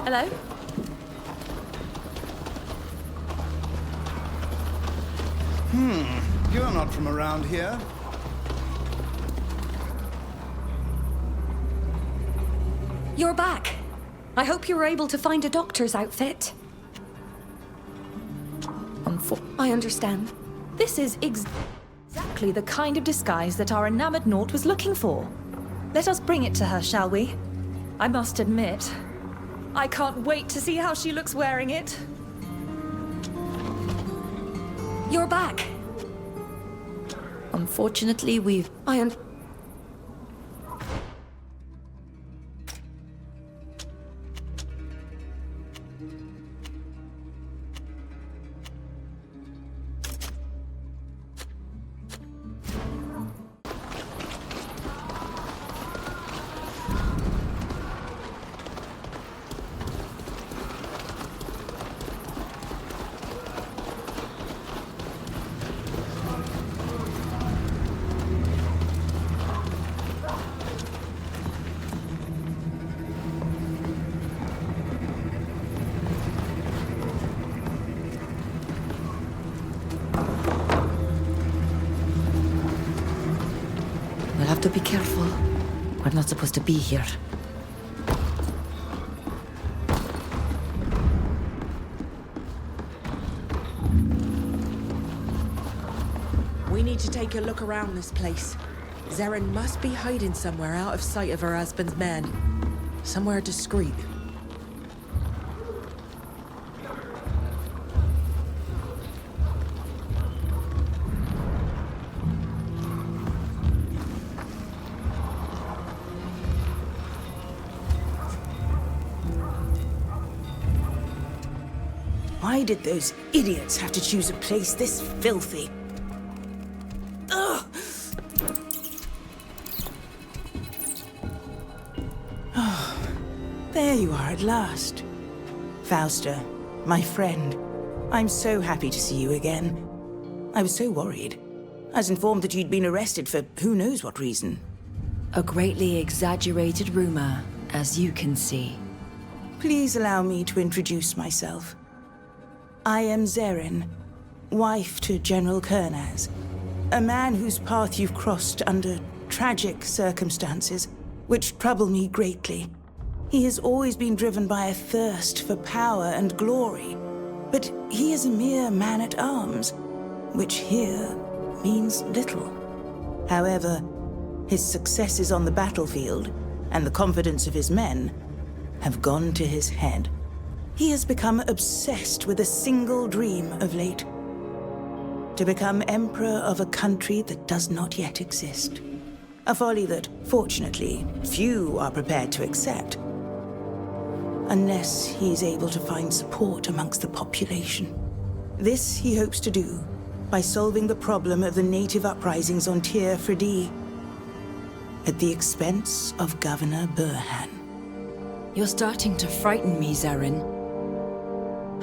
Hello? You're not from around here. You're back. I hope you were able to find a doctor's outfit. I understand. This is exactly the kind of disguise that our enamored Naught was looking for. Let us bring it to her, shall we? I must admit, I can't wait to see how she looks wearing it. You're back. Unfortunately, we've... We'll have to be careful. We're not supposed to be here. We need to take a look around this place. Zeren must be hiding somewhere out of sight of her husband's men. Somewhere discreet. Why did those idiots have to choose a place this filthy? Ugh! Oh, there you are at last. Fausta, my friend. I'm so happy to see you again. I was so worried. I was informed that you'd been arrested for who knows what reason. A greatly exaggerated rumor, as you can see. Please allow me to introduce myself. I am Zeren, wife to General Kurnaz, a man whose path you've crossed under tragic circumstances, which trouble me greatly. He has always been driven by a thirst for power and glory, but he is a mere man-at-arms, which here means little. However, his successes on the battlefield and the confidence of his men have gone to his head. He has become obsessed with a single dream of late: to become emperor of a country that does not yet exist. A folly that, fortunately, few are prepared to accept, unless he is able to find support amongst the population. This he hopes to do by solving the problem of the native uprisings on Tir Fredi, at the expense of Governor Burhan. You're starting to frighten me, Zeren.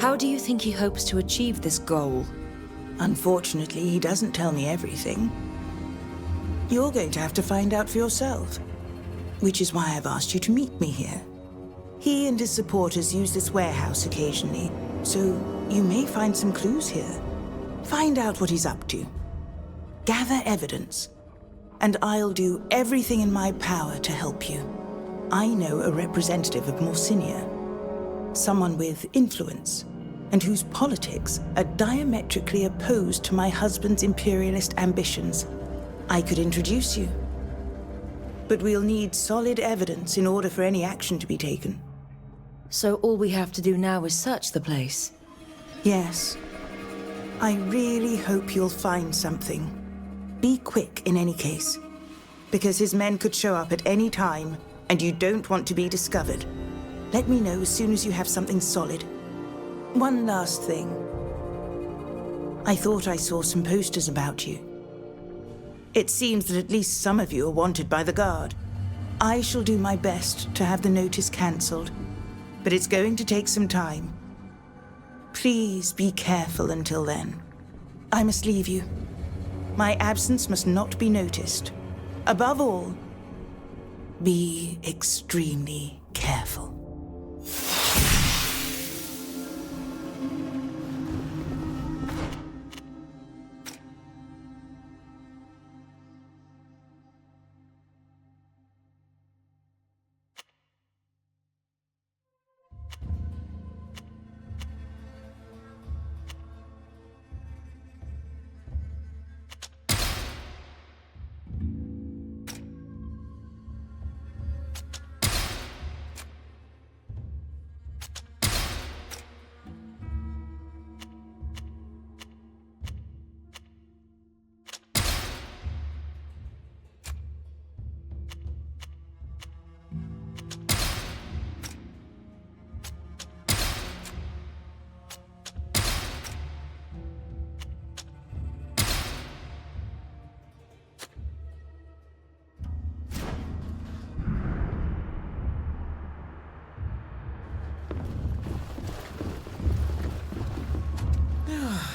How do you think he hopes to achieve this goal? Unfortunately, he doesn't tell me everything. You're going to have to find out for yourself. Which is why I've asked you to meet me here. He and his supporters use this warehouse occasionally, so you may find some clues here. Find out what he's up to. Gather evidence. And I'll do everything in my power to help you. I know a representative of Morsinia. Someone with influence, and whose politics are diametrically opposed to my husband's imperialist ambitions. I could introduce you. But we'll need solid evidence in order for any action to be taken. So all we have to do now is search the place? Yes. I really hope you'll find something. Be quick in any case, because his men could show up at any time, and you don't want to be discovered. Let me know as soon as you have something solid. One last thing. I thought I saw some posters about you. It seems that at least some of you are wanted by the Guard. I shall do my best to have the notice cancelled, but it's going to take some time. Please be careful until then. I must leave you. My absence must not be noticed. Above all, be extremely careful.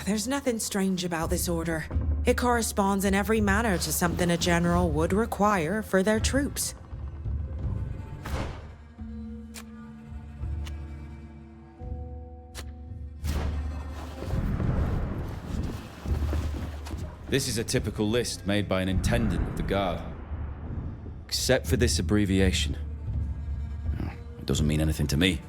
There's nothing strange about this order. It corresponds in every manner to something a general would require for their troops. This is a typical list made by an intendant of the Guard. Except for this abbreviation. It doesn't mean anything to me.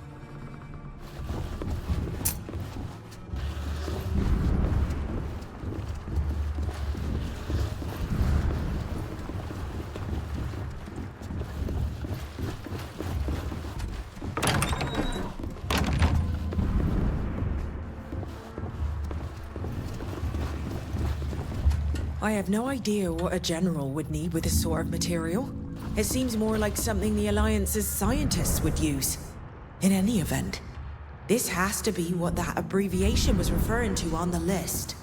I have no idea what a general would need with this sort of material. It seems more like something the Alliance's scientists would use. In any event, this has to be what that abbreviation was referring to on the list.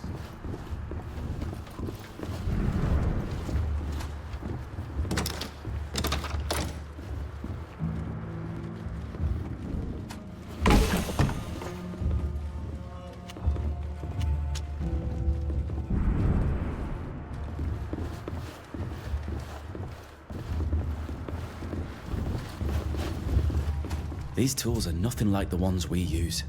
These tools are nothing like the ones we use.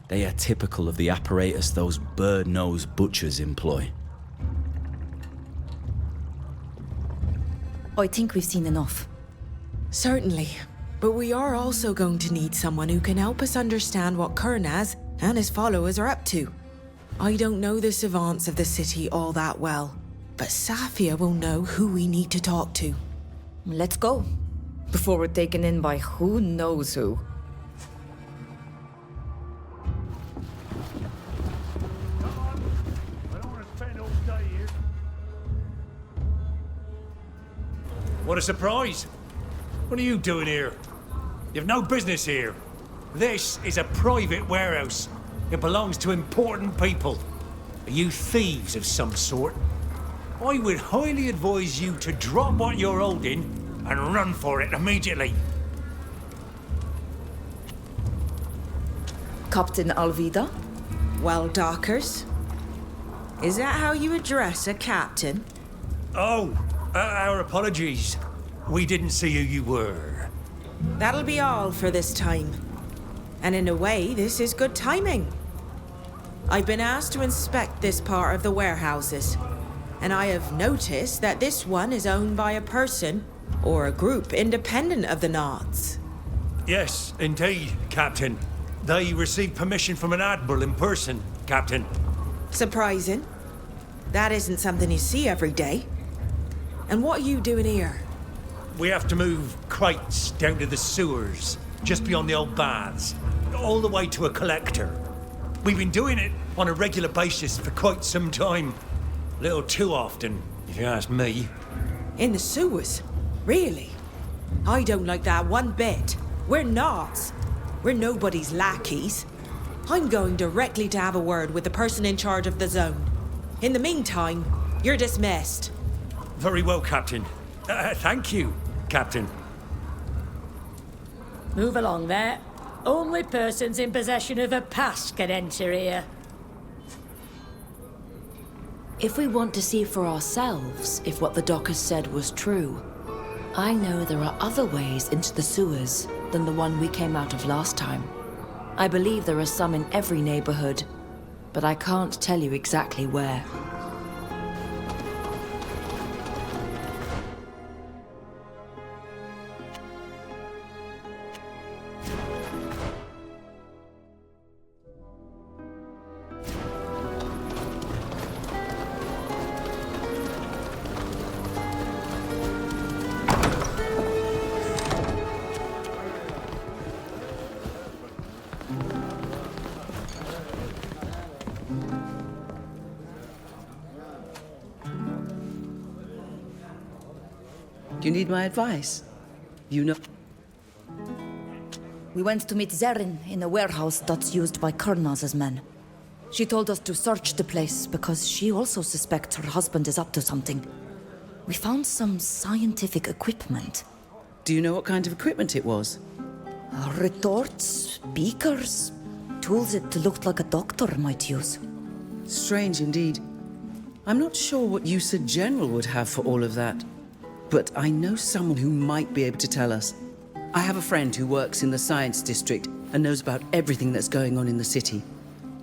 They are typical of the apparatus those bird-nosed butchers employ. I think we've seen enough. Certainly. But we are also going to need someone who can help us understand what Kurnaz and his followers are up to. I don't know the savants of the city all that well, but Safia will know who we need to talk to. Let's go. Before we're taken in by who knows who. What a surprise! What are you doing here? You've no business here. This is a private warehouse. It belongs to important people. Are you thieves of some sort? I would highly advise you to drop what you're holding and run for it immediately. Captain Alvida? Well, dockers. Is that how you address a captain? Oh, our apologies. We didn't see who you were. That'll be all for this time. And in a way, this is good timing. I've been asked to inspect this part of the warehouses, and I have noticed that this one is owned by a person or a group independent of the Knots. Yes, indeed, Captain. They received permission from an admiral in person, Captain. Surprising. That isn't something you see every day. And what are you doing here? We have to move crates down to the sewers, just beyond the old baths, all the way to a collector. We've been doing it on a regular basis for quite some time. A little too often, if you ask me. In the sewers? Really? I don't like that one bit. We're Knots. We're nobody's lackeys. I'm going directly to have a word with the person in charge of the zone. In the meantime, you're dismissed. Very well, Captain. Thank you, Captain. Move along there. Only persons in possession of a pass can enter here. If we want to see for ourselves if what the dockers said was true, I know there are other ways into the sewers than the one we came out of last time. I believe there are some in every neighborhood, but I can't tell you exactly where. Do you need my advice? You know... We went to meet Zerin in a warehouse that's used by Kurnaz's men. She told us to search the place because she also suspects her husband is up to something. We found some scientific equipment. Do you know what kind of equipment it was? Retorts, beakers, tools it looked like a doctor might use. Strange indeed. I'm not sure what use a general would have for all of that. But I know someone who might be able to tell us. I have a friend who works in the science district and knows about everything that's going on in the city.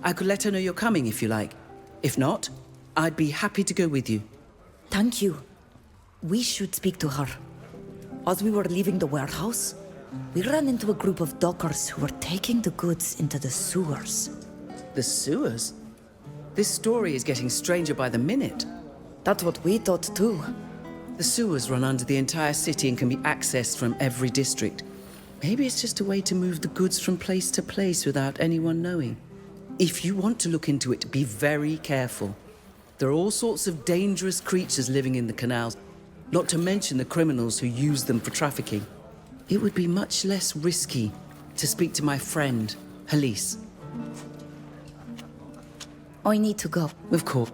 I could let her know you're coming if you like. If not, I'd be happy to go with you. Thank you. We should speak to her. As we were leaving the warehouse, we ran into a group of dockers who were taking the goods into the sewers. The sewers? This story is getting stranger by the minute. That's what we thought too. The sewers run under the entire city and can be accessed from every district. Maybe it's just a way to move the goods from place to place without anyone knowing. If you want to look into it, be very careful. There are all sorts of dangerous creatures living in the canals, not to mention the criminals who use them for trafficking. It would be much less risky to speak to my friend, Halise. I need to go. Of course.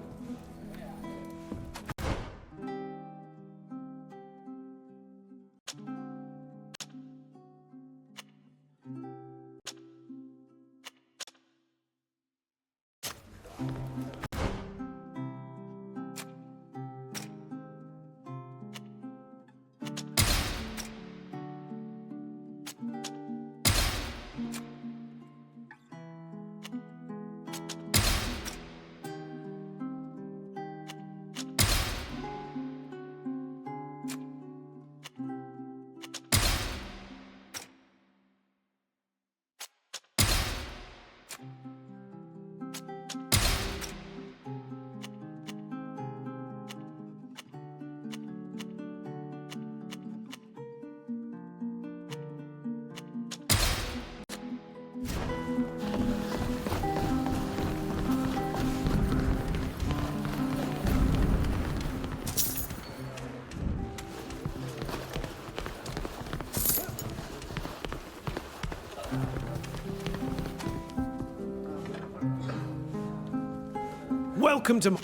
Welcome to...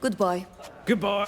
Goodbye. Goodbye.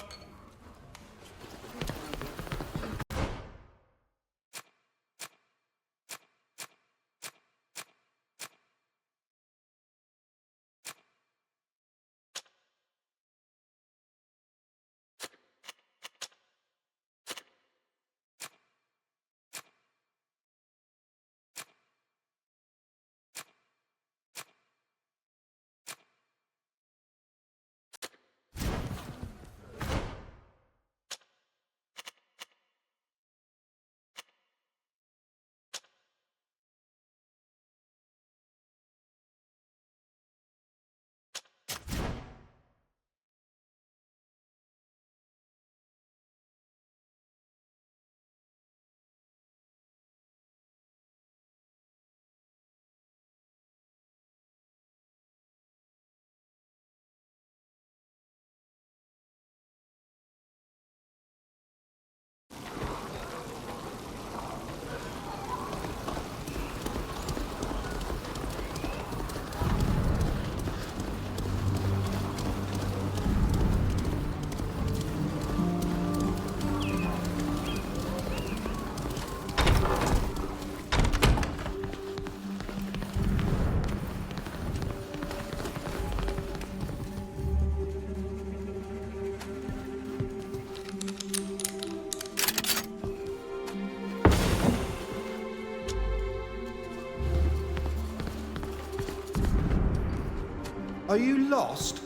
Are you lost?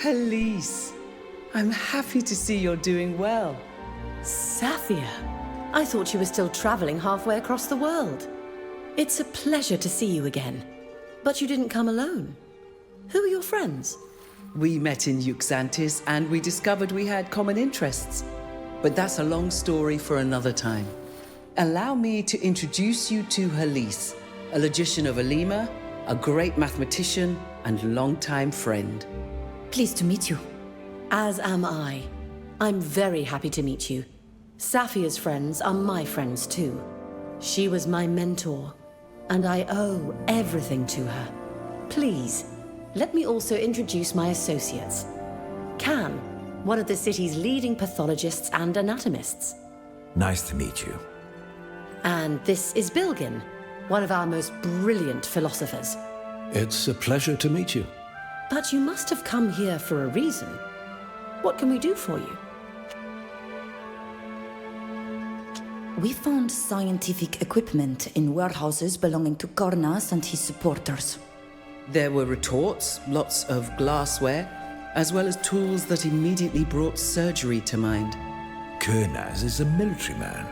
Elise, I'm happy to see you're doing well. Safia, I thought you were still traveling halfway across the world. It's a pleasure to see you again. But you didn't come alone. Who are your friends? We met in Euxantis and we discovered we had common interests. But that's a long story for another time. Allow me to introduce you to Elise, a logician of Elima, a great mathematician and longtime friend. Pleased to meet you. As am I. I'm very happy to meet you. Safia's friends are my friends too. She was my mentor, and I owe everything to her. Please, let me also introduce my associates. Can, one of the city's leading pathologists and anatomists. Nice to meet you. And this is Bilgin, one of our most brilliant philosophers. It's a pleasure to meet you. But you must have come here for a reason. What can we do for you? We found scientific equipment in warehouses belonging to Kurnaz and his supporters. There were retorts, lots of glassware, as well as tools that immediately brought surgery to mind. Kurnaz is a military man.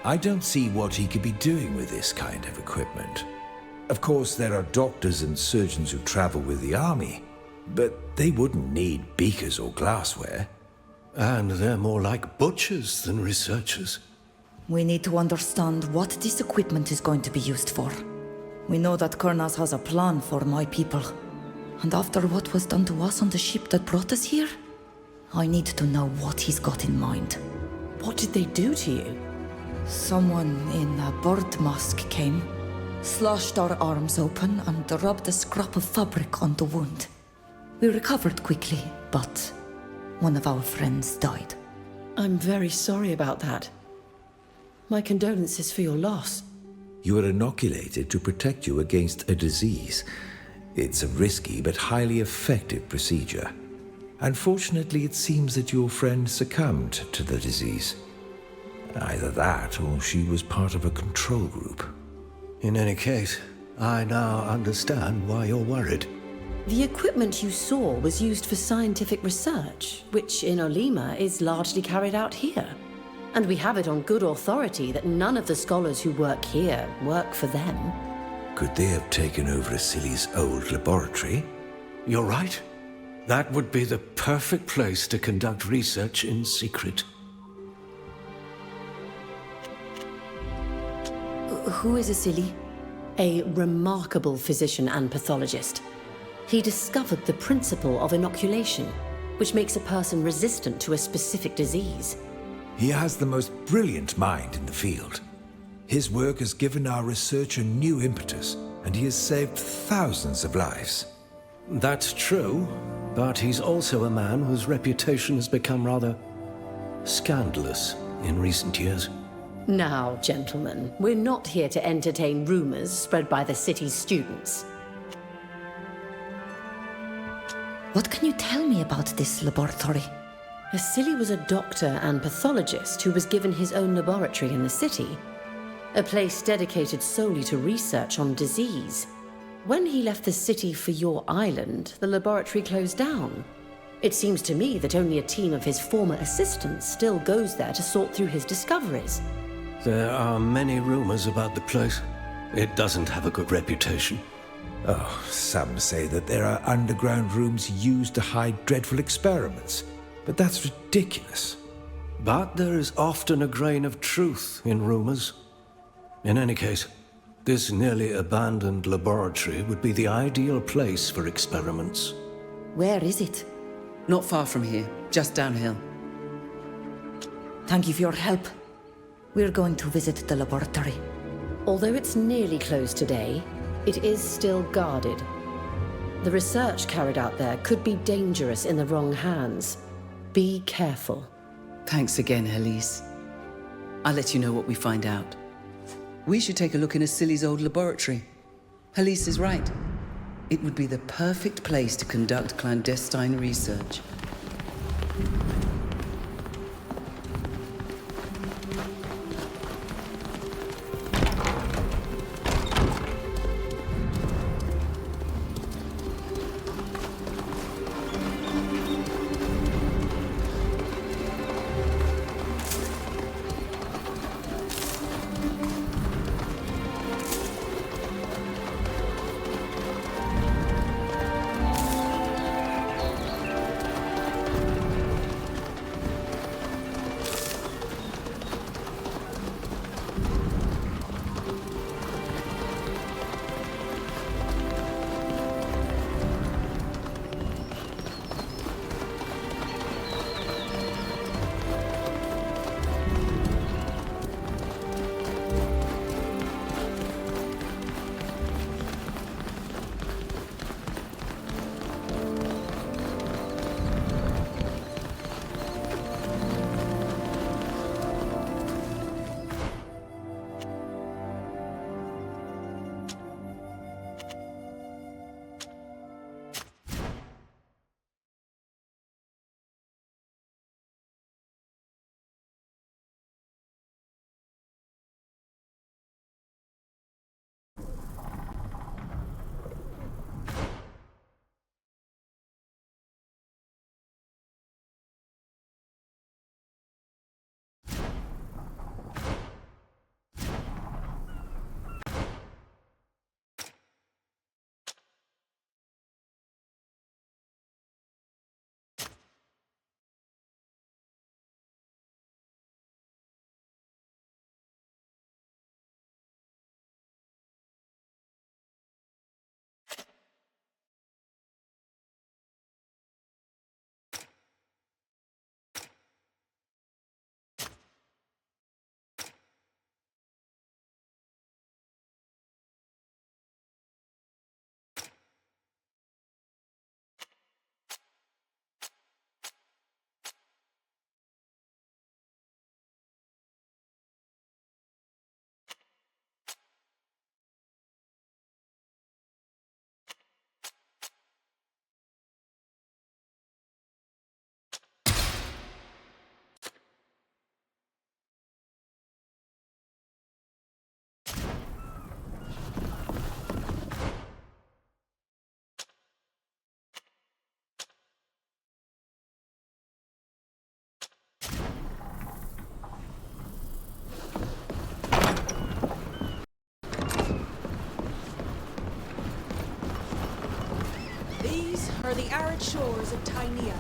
I don't see what he could be doing with this kind of equipment. Of course, there are doctors and surgeons who travel with the army, but they wouldn't need beakers or glassware. And they're more like butchers than researchers. We need to understand what this equipment is going to be used for. We know that Kurnaz has a plan for my people. And after what was done to us on the ship that brought us here, I need to know what he's got in mind. What did they do to you? Someone in a bird mask came, slashed our arms open, and rubbed a scrap of fabric on the wound. We recovered quickly, but one of our friends died. I'm very sorry about that. My condolences for your loss. You were inoculated to protect you against a disease. It's a risky but highly effective procedure. Unfortunately, it seems that your friend succumbed to the disease. Either that, or she was part of a control group. In any case, I now understand why you're worried. The equipment you saw was used for scientific research, which in Olima is largely carried out here. And we have it on good authority that none of the scholars who work here work for them. Could they have taken over Asili's old laboratory? You're right. That would be the perfect place to conduct research in secret. Who is Asili? A remarkable physician and pathologist. He discovered the principle of inoculation, which makes a person resistant to a specific disease. He has the most brilliant mind in the field. His work has given our research a new impetus, and he has saved thousands of lives. That's true, but he's also a man whose reputation has become rather scandalous in recent years. Now, gentlemen, we're not here to entertain rumors spread by the city's students. What can you tell me about this laboratory? Vasily was a doctor and pathologist who was given his own laboratory in the city, a place dedicated solely to research on disease. When he left the city for your island, the laboratory closed down. It seems to me that only a team of his former assistants still goes there to sort through his discoveries. There are many rumors about the place. It doesn't have a good reputation. Oh, some say that there are underground rooms used to hide dreadful experiments, but that's ridiculous. But there is often a grain of truth in rumors. In any case, this nearly abandoned laboratory would be the ideal place for experiments. Where is it? Not far from here, just downhill. Thank you for your help. We're going to visit the laboratory. Although it's nearly closed today, it is still guarded. The research carried out there could be dangerous in the wrong hands. Be careful. Thanks again, Elise. I'll let you know what we find out. We should take a look in Asily's old laboratory. Elise is right. It would be the perfect place to conduct clandestine research. These are the arid shores of Tainea.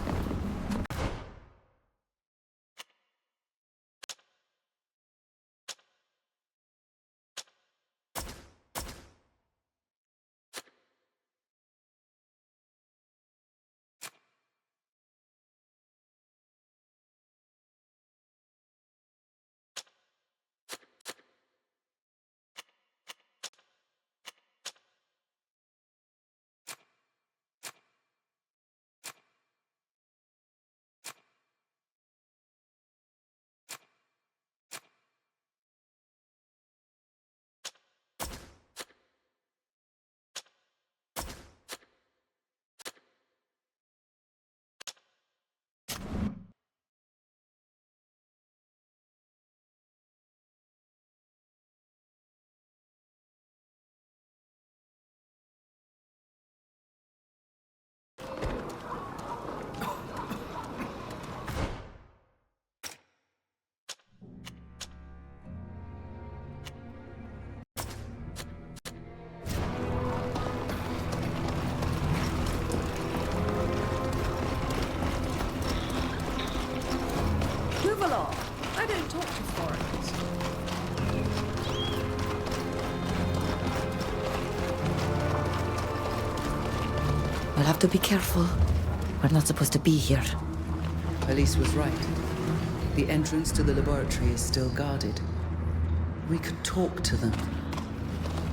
have to be careful. We're not supposed to be here. Elise was right. The entrance to the laboratory is still guarded. We could talk to them.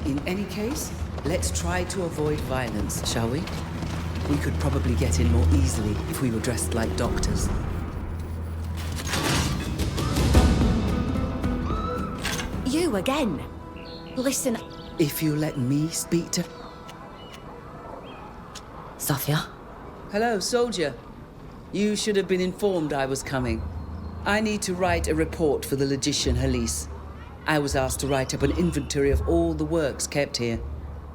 In any case, let's try to avoid violence, shall we? We could probably get in more easily if we were dressed like doctors. You again? Listen... If you let me speak to... Safia? Hello, soldier. You should have been informed I was coming. I need to write a report for the logician Elise. I was asked to write up an inventory of all the works kept here.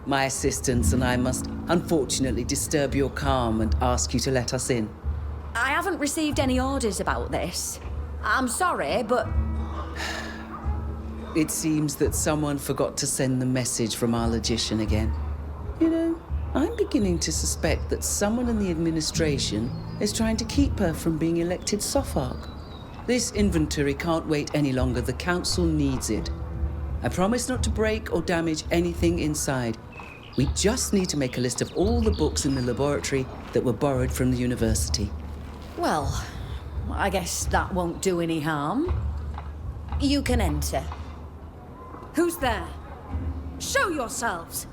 My assistants and I must unfortunately disturb your calm and ask you to let us in. I haven't received any orders about this. I'm sorry, but... It seems that someone forgot to send the message from our logician again. You know, I'm beginning to suspect that someone in the administration is trying to keep her from being elected Sopharch. This inventory can't wait any longer. The council needs it. I promise not to break or damage anything inside. We just need to make a list of all the books in the laboratory that were borrowed from the university. Well, I guess that won't do any harm. You can enter. Who's there? Show yourselves!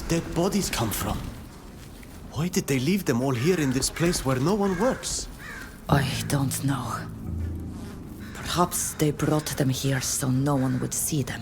Dead bodies come from? Why did they leave them all here in this place where no one works? I don't know. Perhaps they brought them here so no one would see them.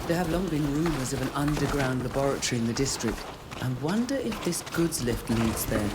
There have long been rumors of an underground laboratory in the district. I wonder if this goods lift leads there.